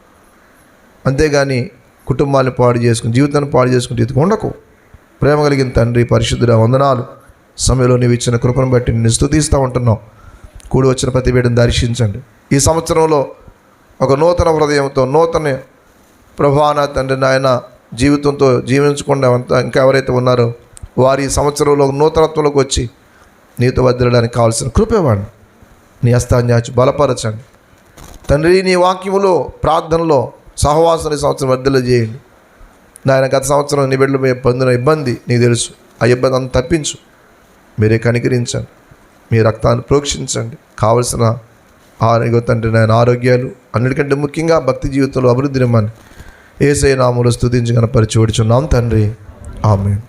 అంతేగాని కుటుంబాన్ని పాడు చేసుకుని, జీవితాన్ని పాడు చేసుకుని ఇదికి ఉండకు. ప్రేమ కలిగిన తండ్రి, పరిశుద్ధుడా, వందనాలు. సమయంలో నీవు ఇచ్చిన కృపను బట్టి నిన్ను స్తుతిస్తూ ఉంటున్నావు. కూడి వచ్చిన ప్రతి బిడ్డను దర్శించండి. ఈ సంవత్సరంలో ఒక నూతన హృదయంతో, నూతన ప్రభాన తండ్రి నాయన జీవితంతో జీవించకుండా ఇంకా ఎవరైతే ఉన్నారో వారి ఈ సంవత్సరంలో నూతనత్వంలోకి వచ్చి నీతో వదిలడానికి కావాల్సిన కృపేవాడిని నీ హస్తాన్ని చాచి బలపరచండి తండ్రి. నీ వాక్యములో, ప్రార్థనలో సహవాసం ఈ సంవత్సరం వర్ధలు చేయండి నాయన. గత సంవత్సరం నీ బిడ్డలు మేము పొందిన ఇబ్బంది నీకు తెలుసు. ఆ ఇబ్బంది అంతా తప్పించు. మీరే కనికరించండి, మీ రక్తాన్ని ప్రోక్షించండి. కావలసిన తండ్రి నాయన ఆరోగ్యాలు, అన్నిటికంటే ముఖ్యంగా భక్తి జీవితంలో అభివృద్ధి నిమ్మని యేసయ్య నామములో స్తుతించి కనపరిచి వేడుచున్నాం తండ్రి. ఆమేన్.